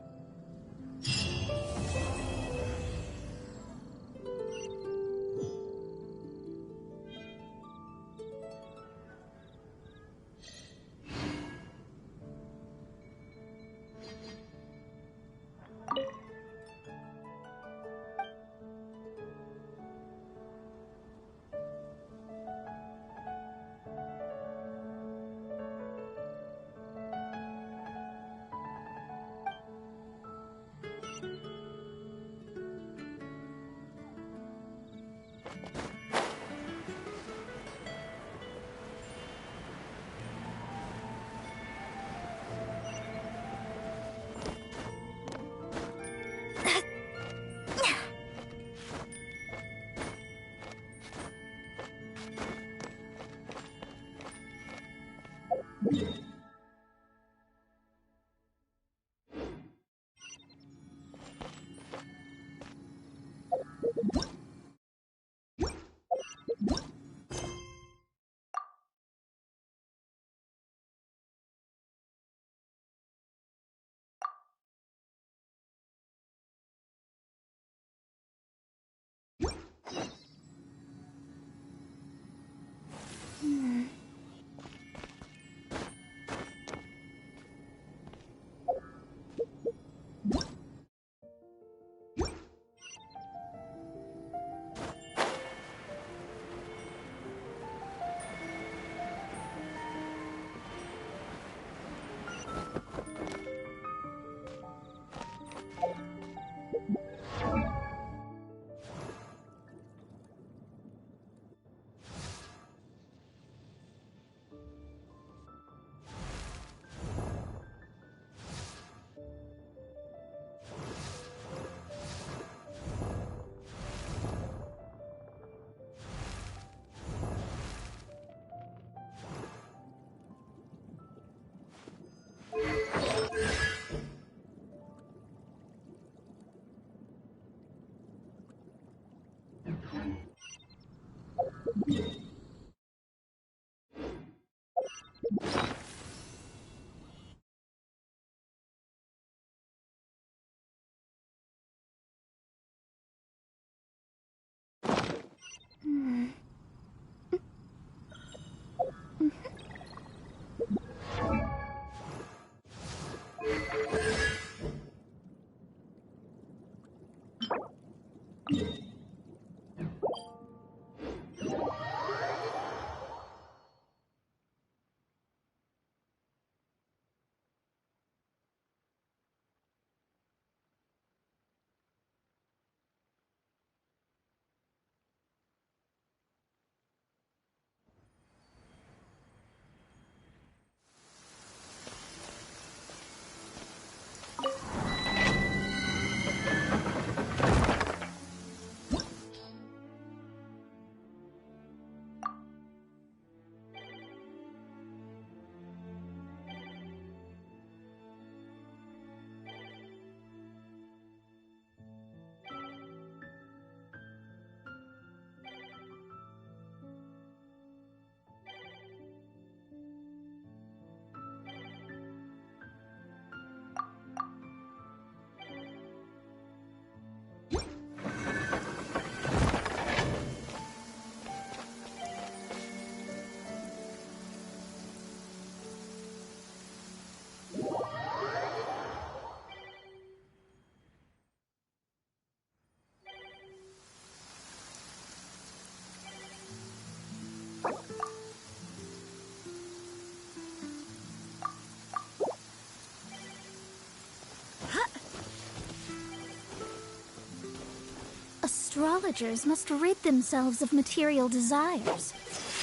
astrologers must rid themselves of material desires.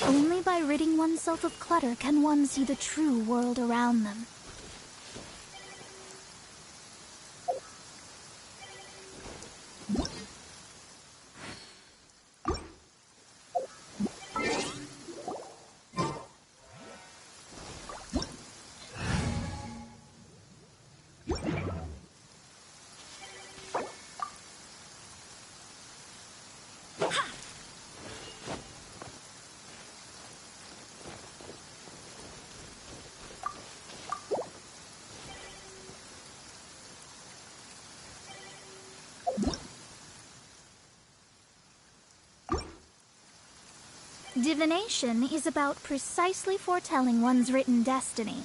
Only by ridding oneself of clutter can one see the true world around them. Divination is about precisely foretelling one's written destiny.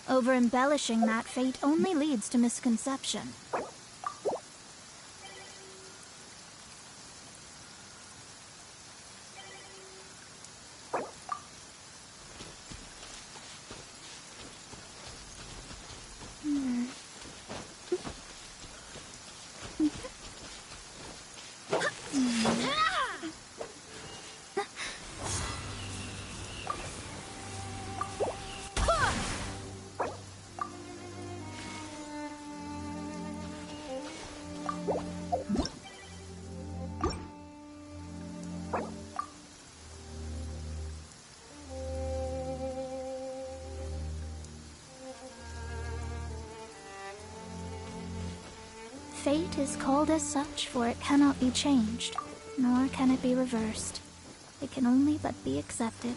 Over-embellishing that fate only leads to misconception. Fate is called as such, for it cannot be changed, nor can it be reversed. It can only but be accepted.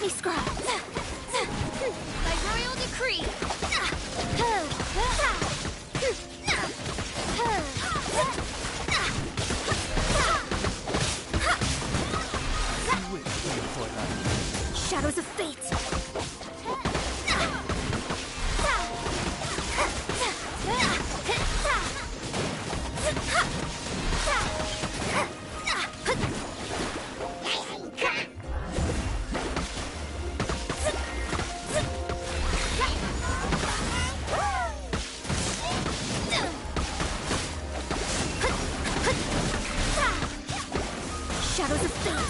me scrub. By royal decree. Shadows of fate. Shadows of fate.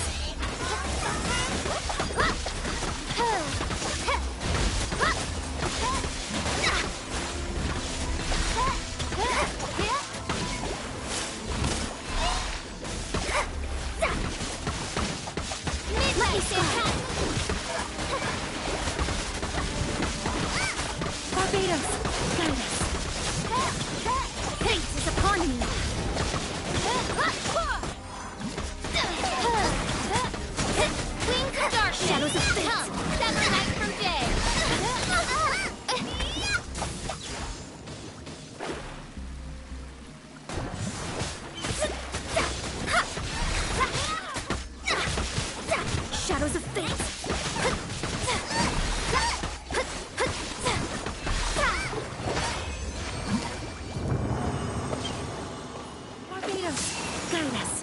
Barbados, guide us. Fate is upon me. Clean to darkness. Shadows of fate. Come, sever night from day. Shadows of fate. Barbados, guide us.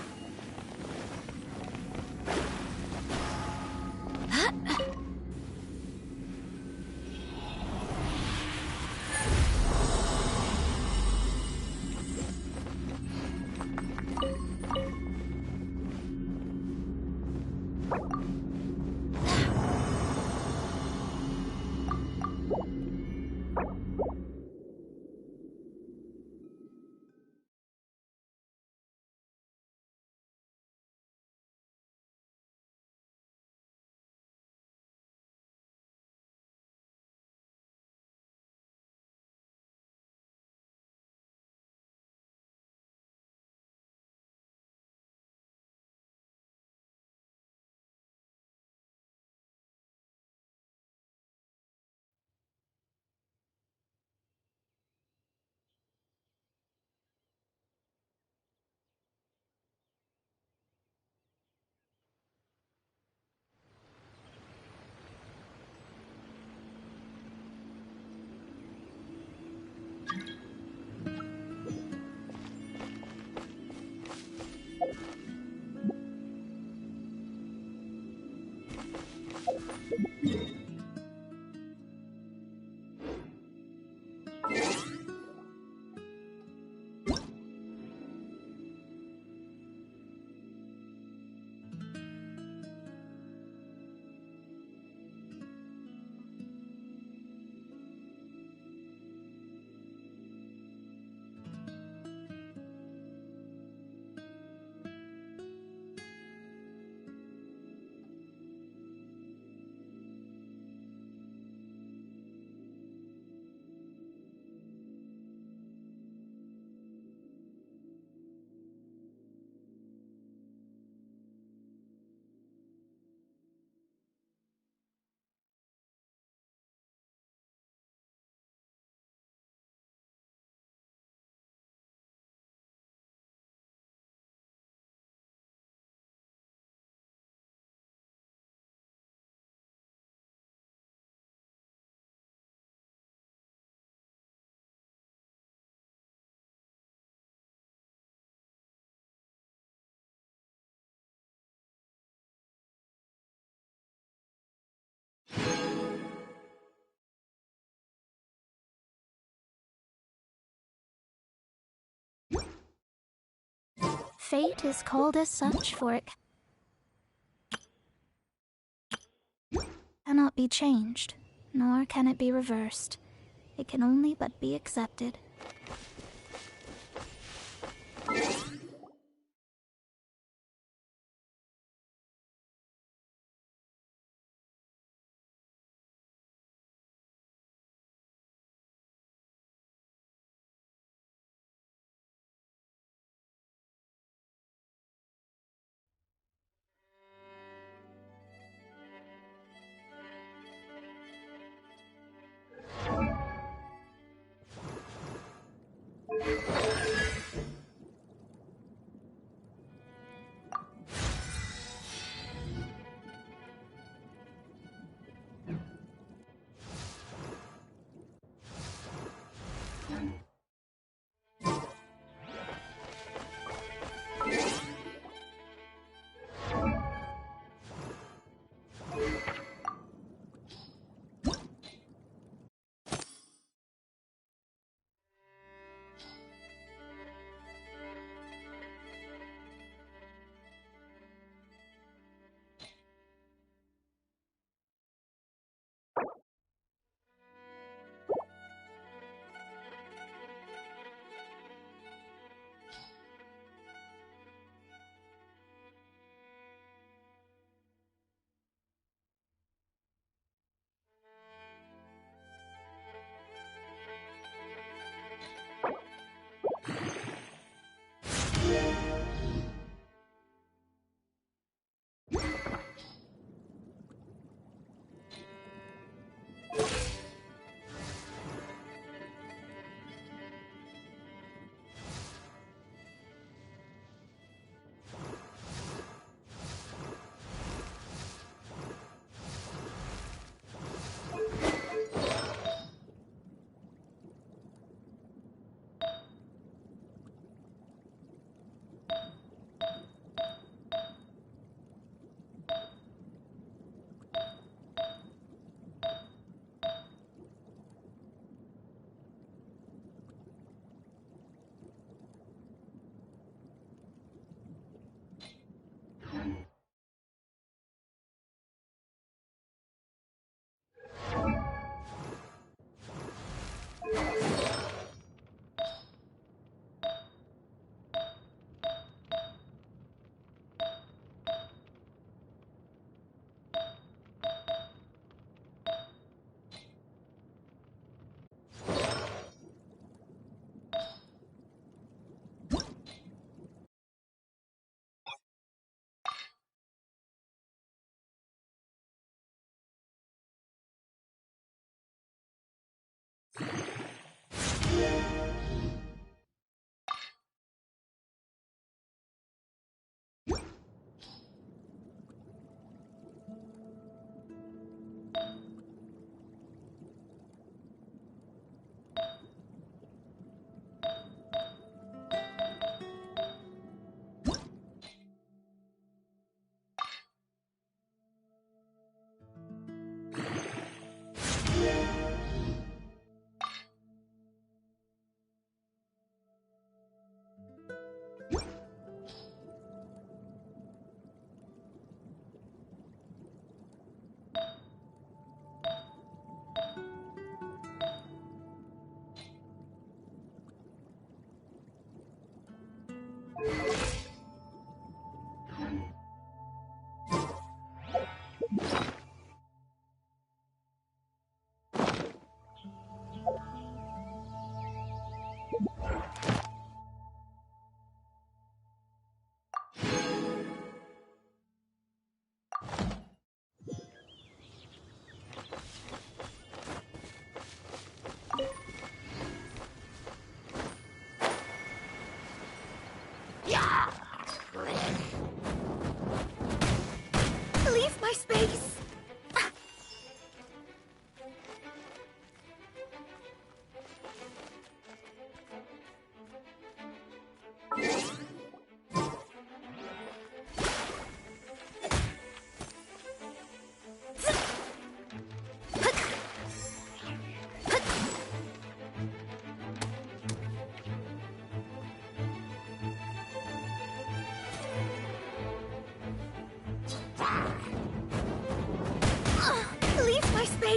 Fate is called as such, for it cannot be changed, nor can it be reversed. It can only but be accepted.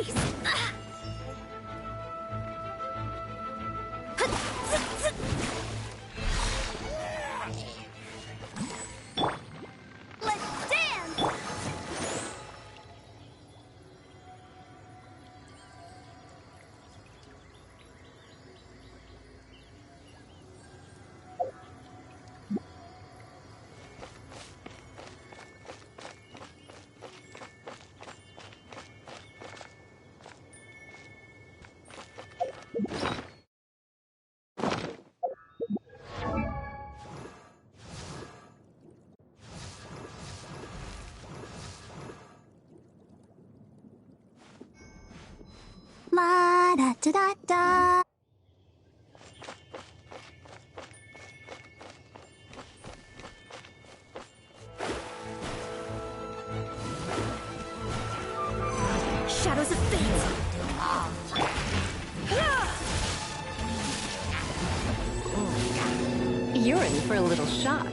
face! Let's dance! La da da da da. Shadows of fate! You're in for a little shock.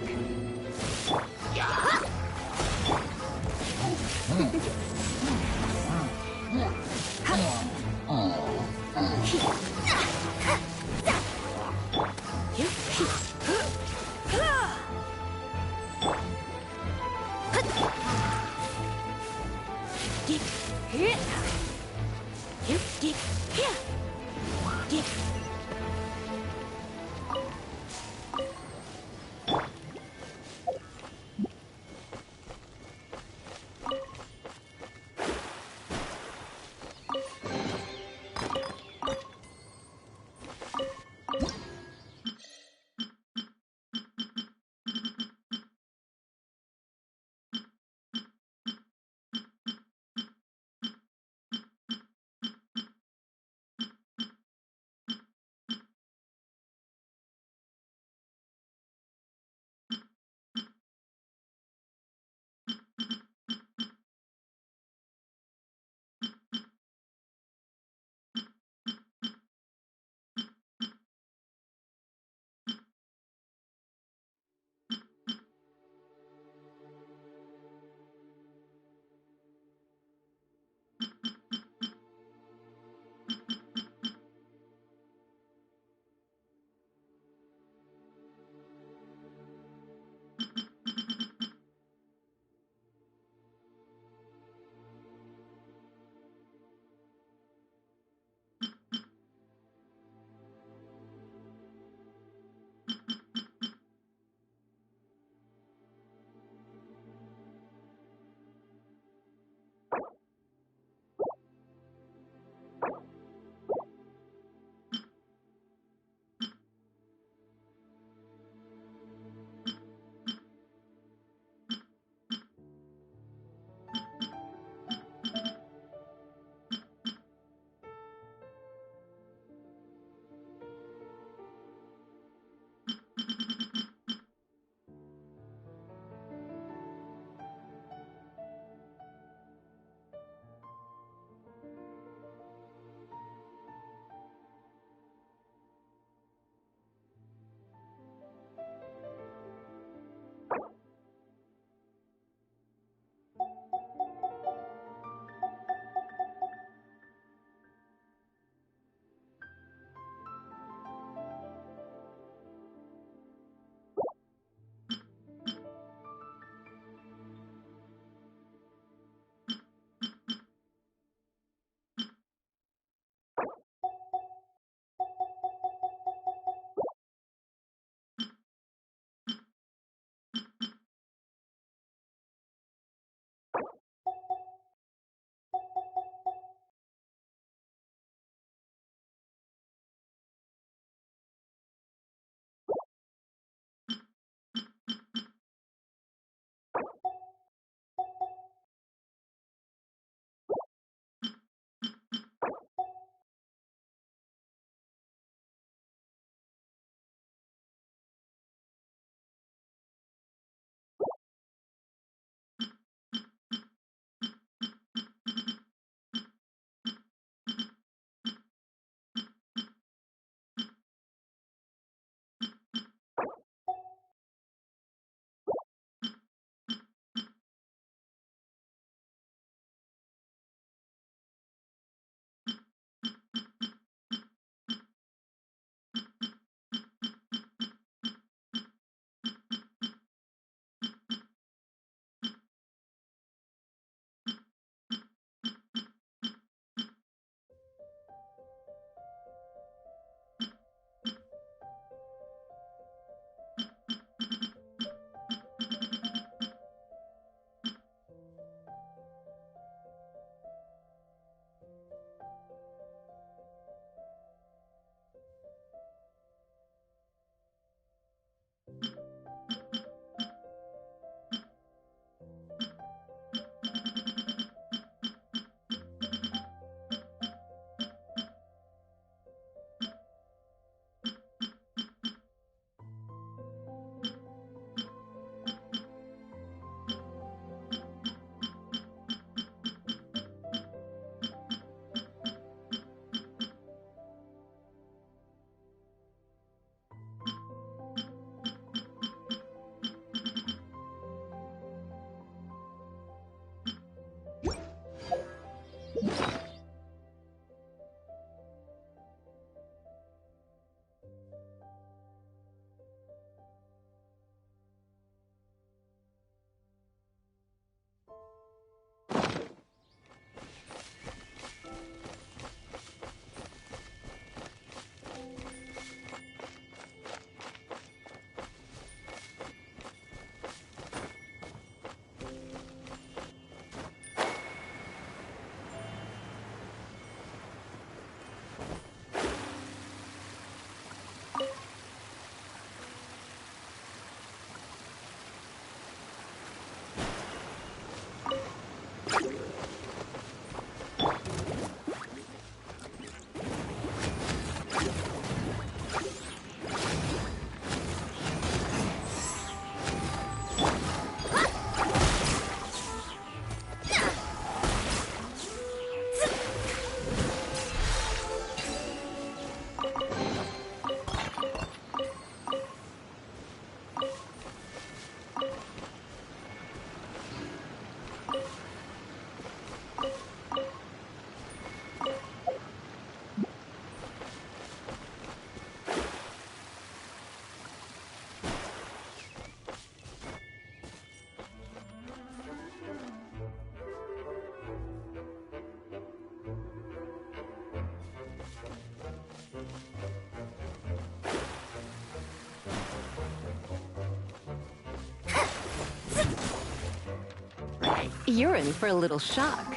You're in for a little shock.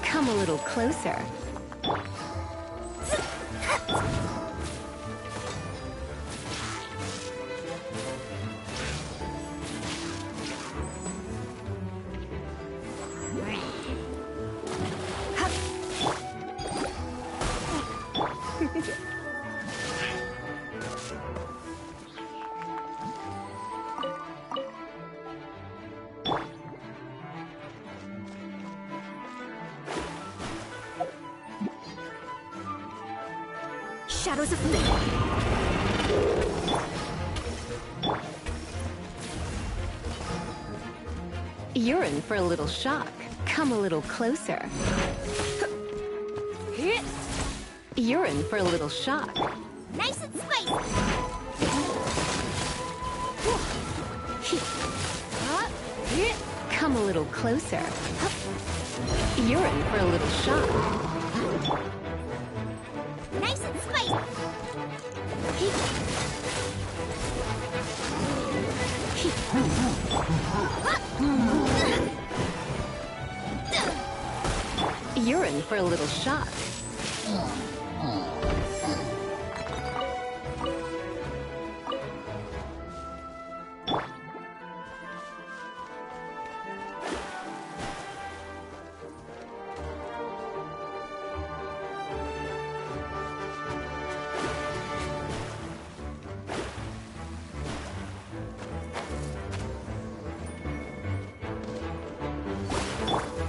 Come a little closer. Shadows of fate. You're in for a little shock. Come a little closer. You're in for a little shock. Nice and spicy. Come a little closer. You're in for a little shock. Nice and spicy. You're in for a little shock.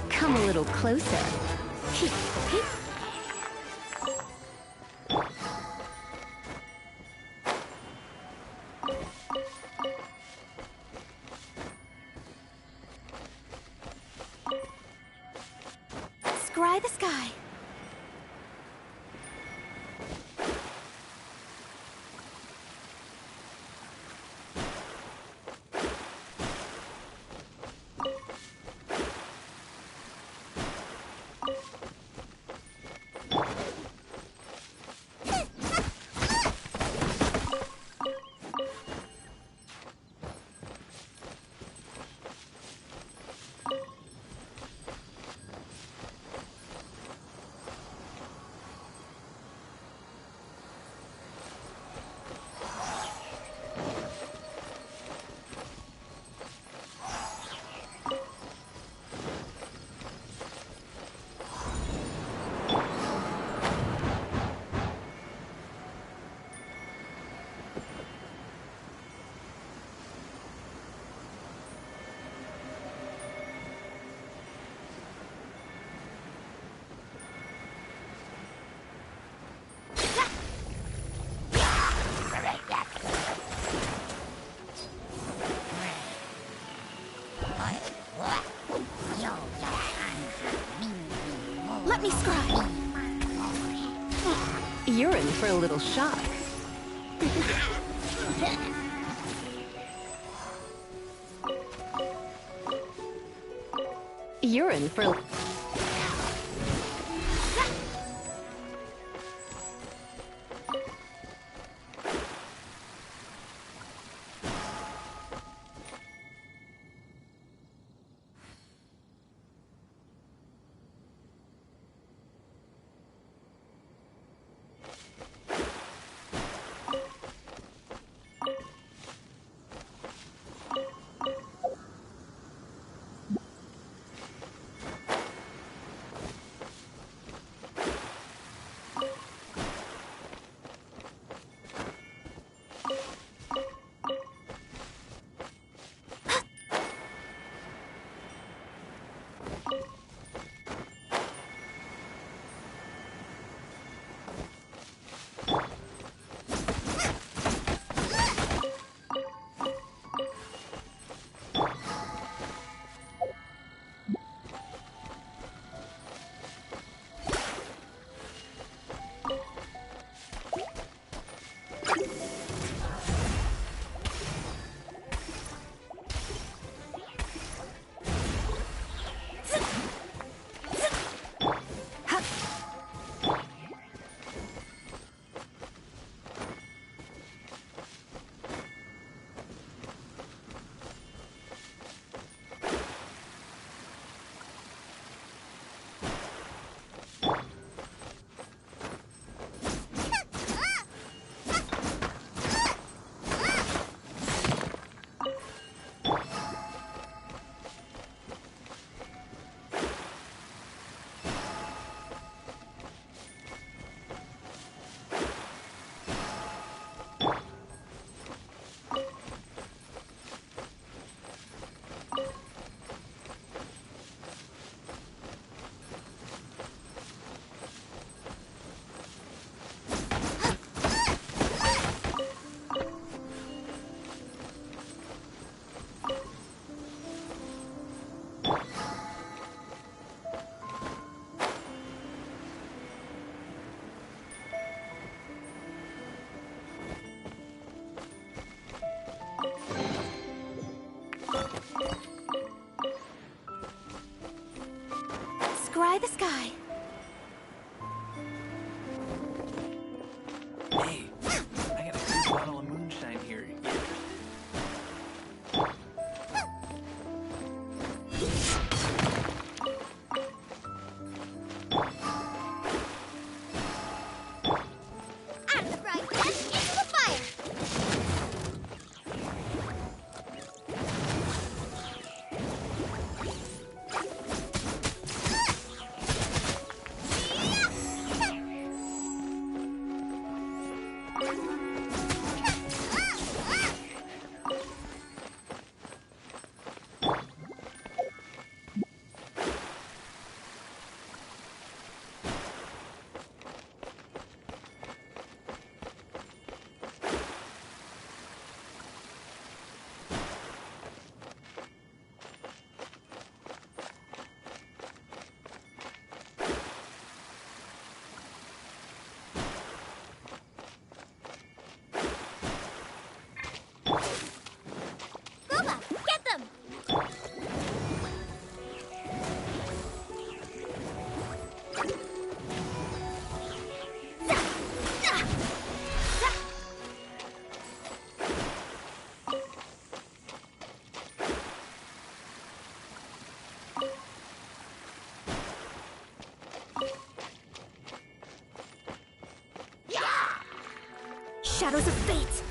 Come a little closer. Scry the sky. Let me scry. You're in for a little shock. You're in for... Eye the sky. Hey, I got a free bottle of moonshine here. You interested? Out of the bright pan, into the fire! Gooba, get them! Shadows of fate!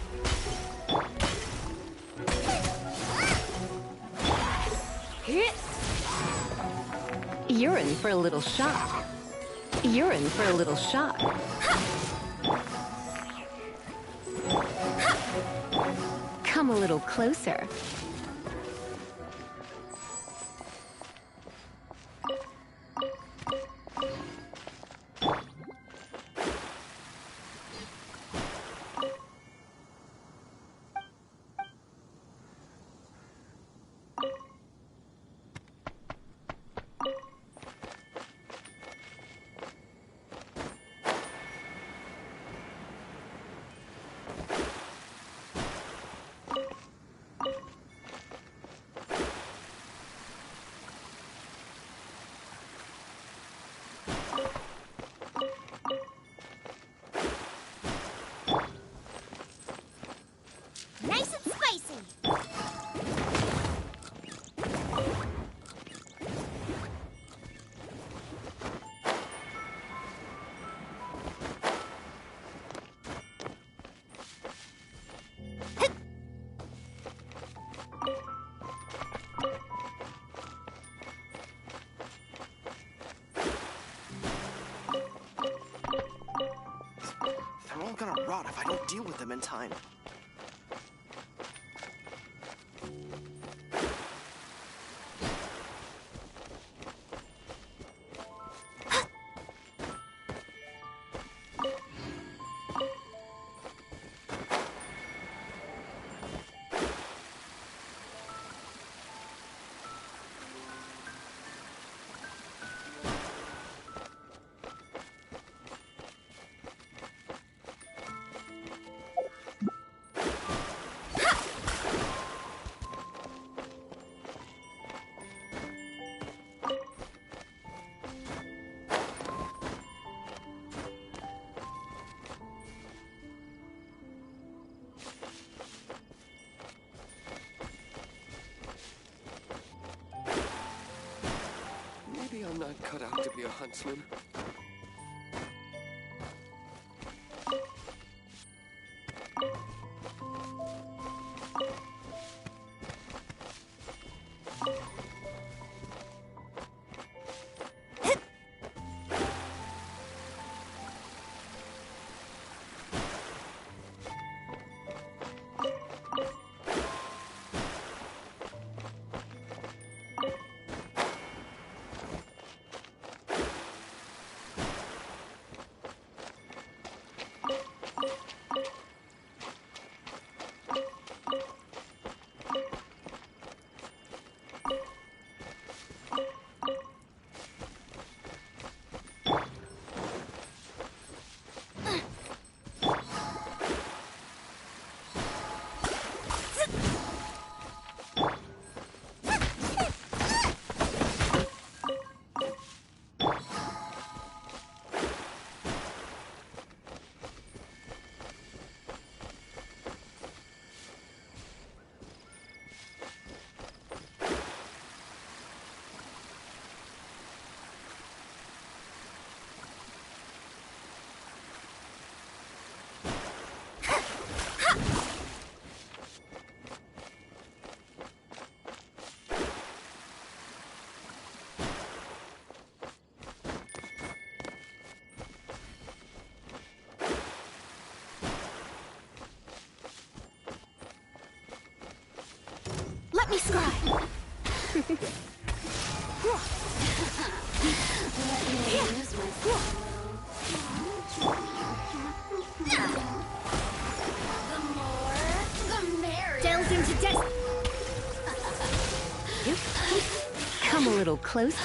You're in for a little shock. You're in for a little shock. Come a little closer. Nice and spicy! They're all gonna rot if I don't deal with them in time. Maybe I'm not cut out to be a huntsman. me scry. Delve into death. Come a little closer.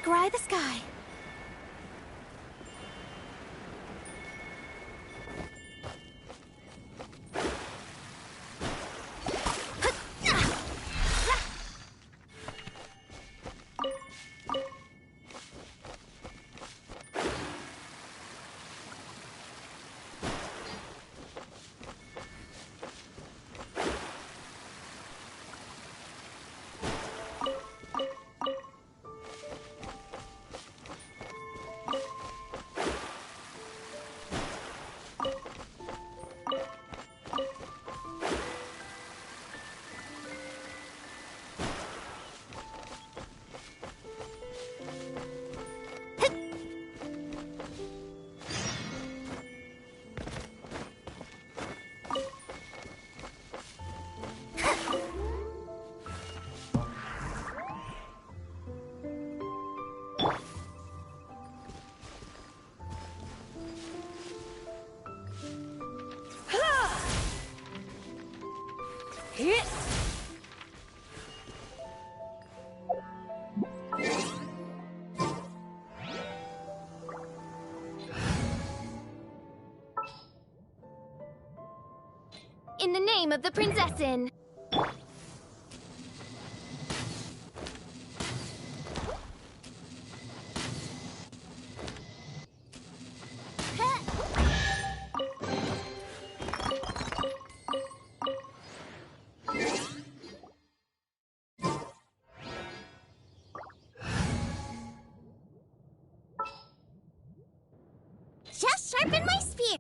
Scry the sky. In the name of the Prinzessin. Just sharpen my spear.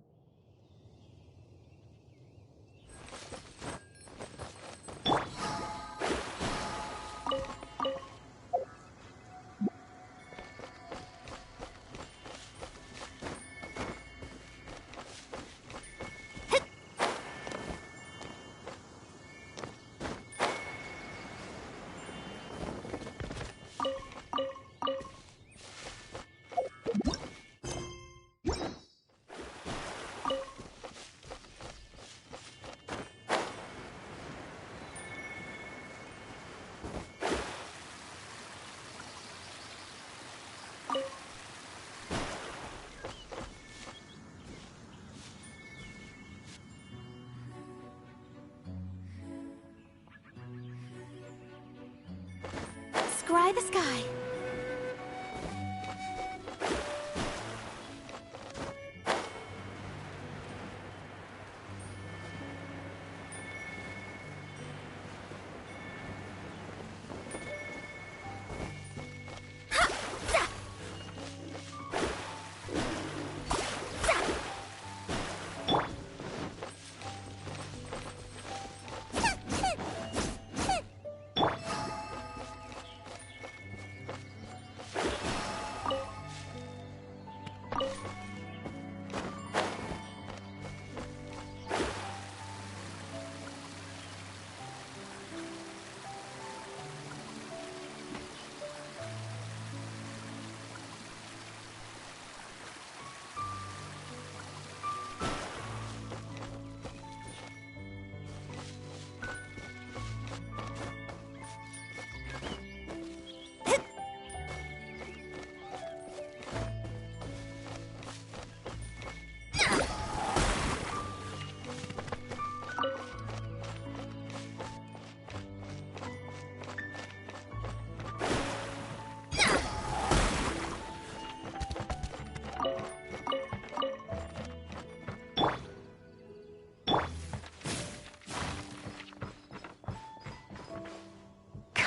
Scry the sky.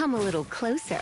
Come a little closer.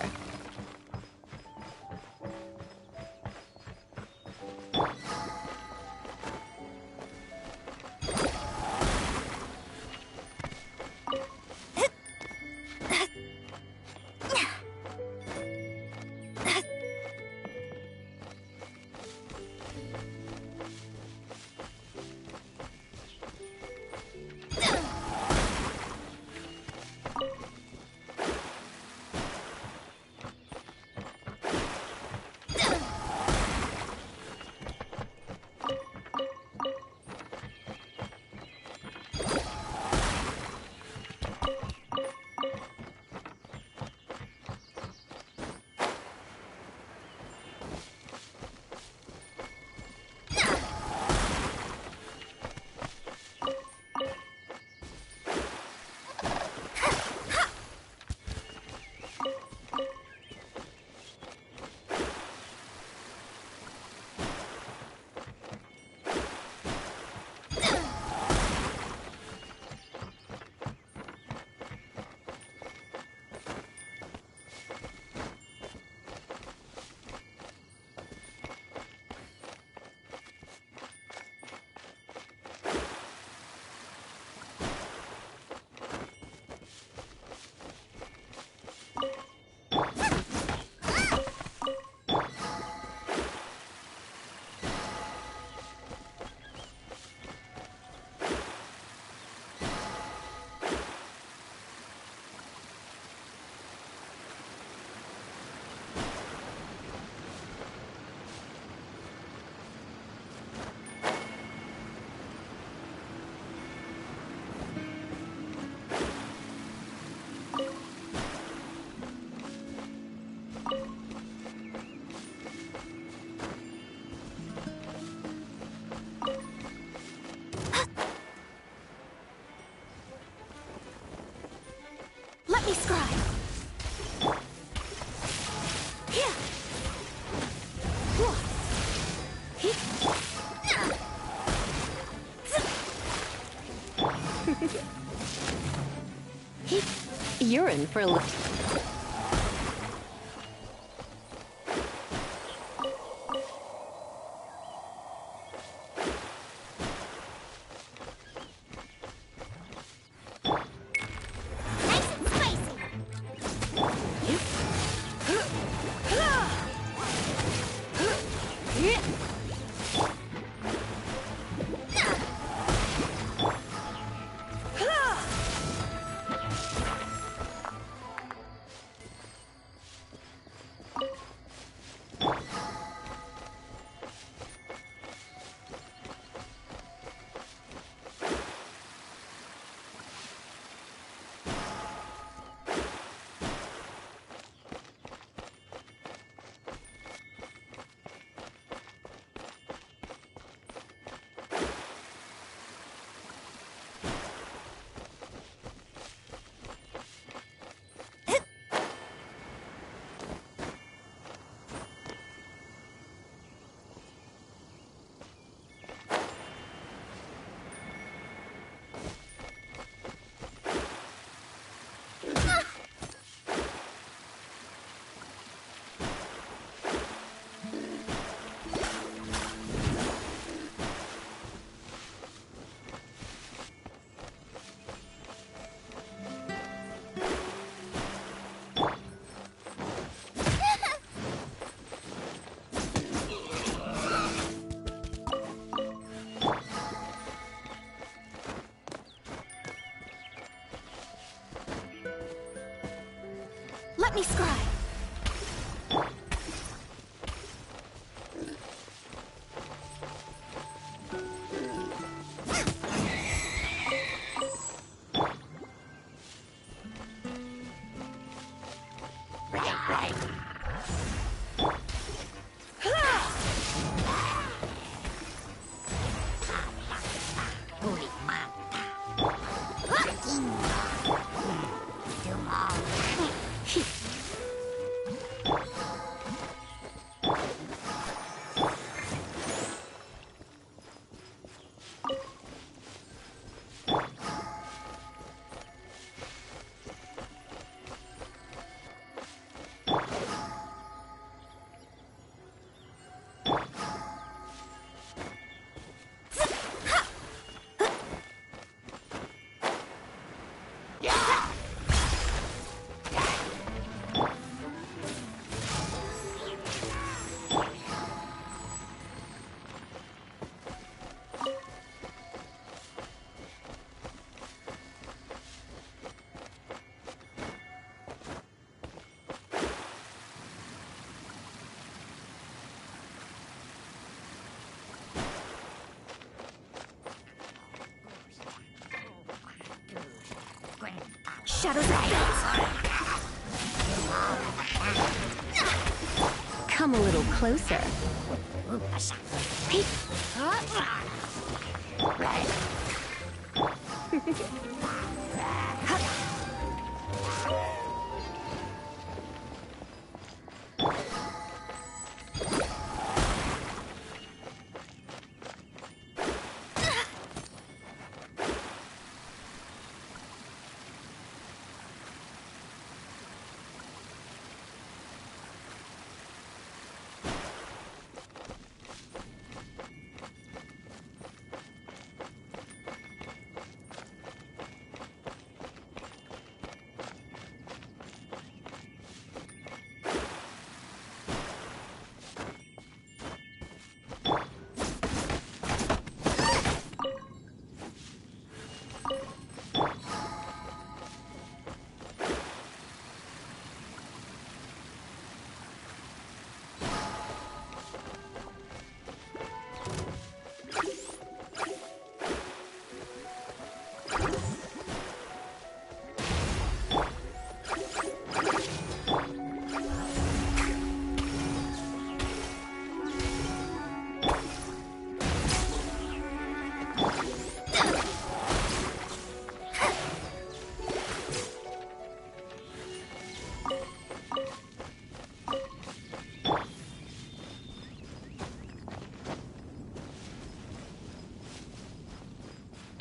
Let me scry. Here. You're in for a little... Let me scry. shadows of fate. Come a little closer.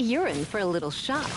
You're in for a little shock.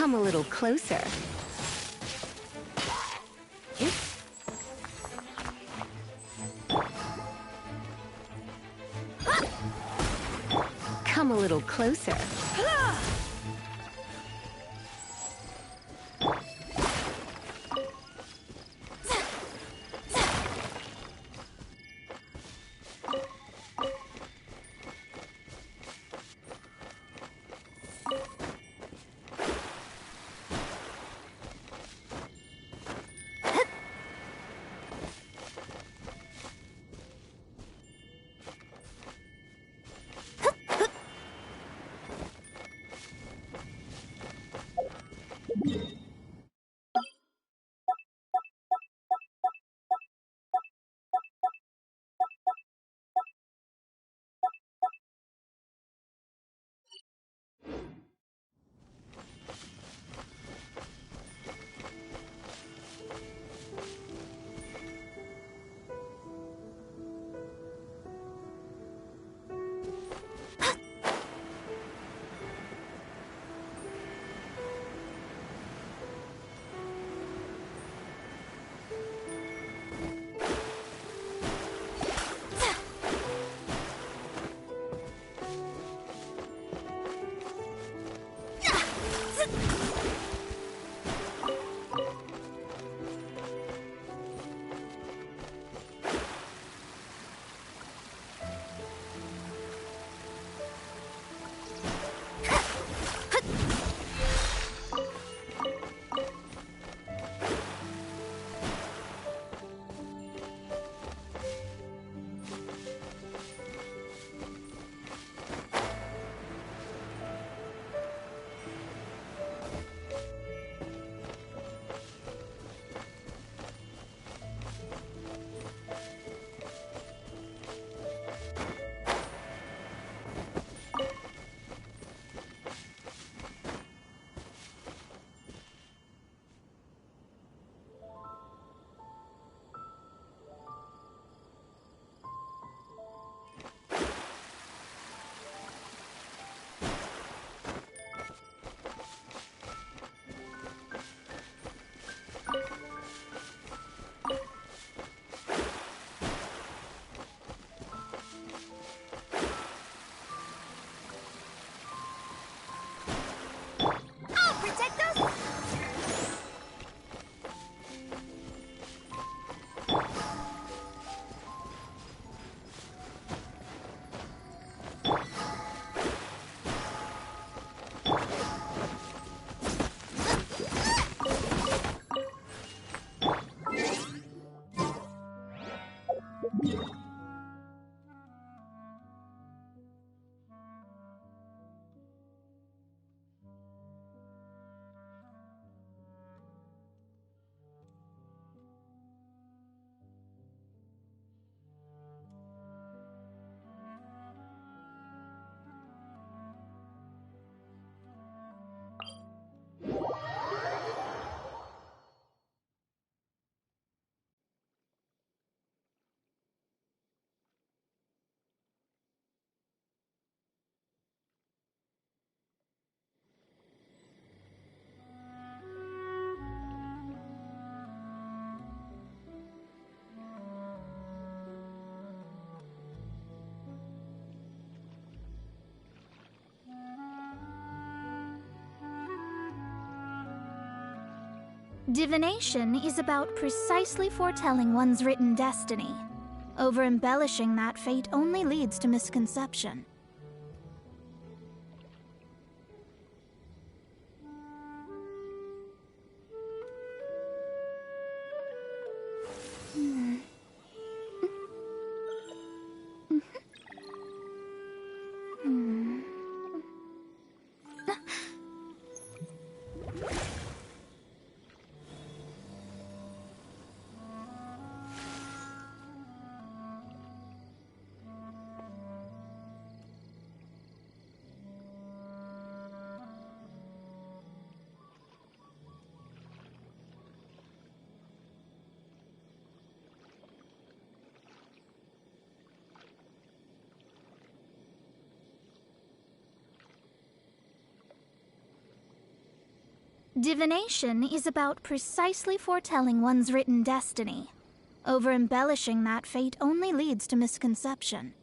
Come a little closer. Come a little closer. Divination is about precisely foretelling one's written destiny. Over-embellishing that fate only leads to misconception. Divination is about precisely foretelling one's written destiny. Over-embellishing that fate only leads to misconception.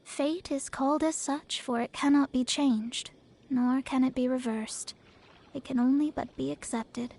Fate is called as such, for it cannot be changed, nor can it be reversed. It can only but be accepted.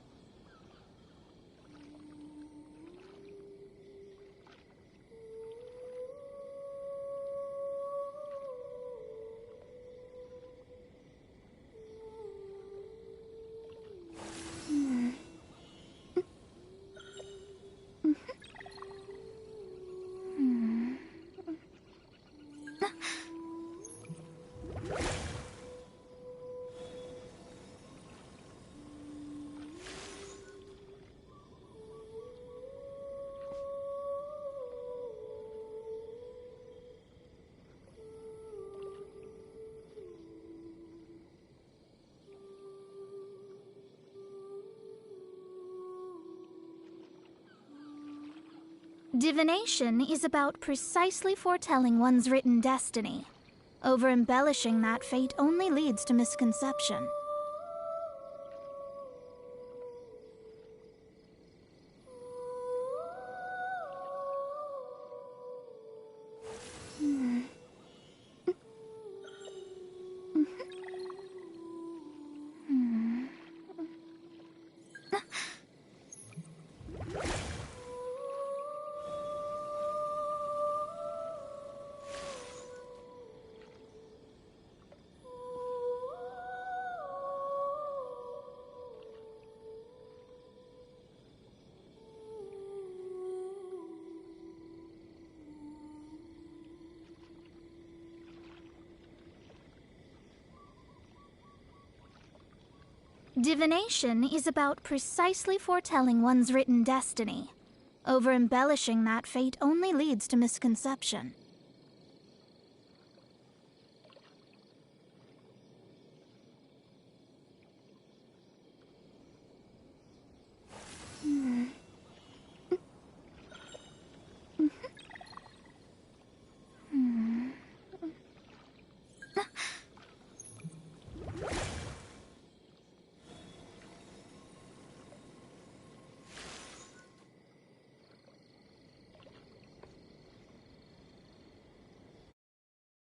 Divination is about precisely foretelling one's written destiny. Over-embellishing that fate only leads to misconception. Divination is about precisely foretelling one's written destiny. Over-embellishing that fate only leads to misconception.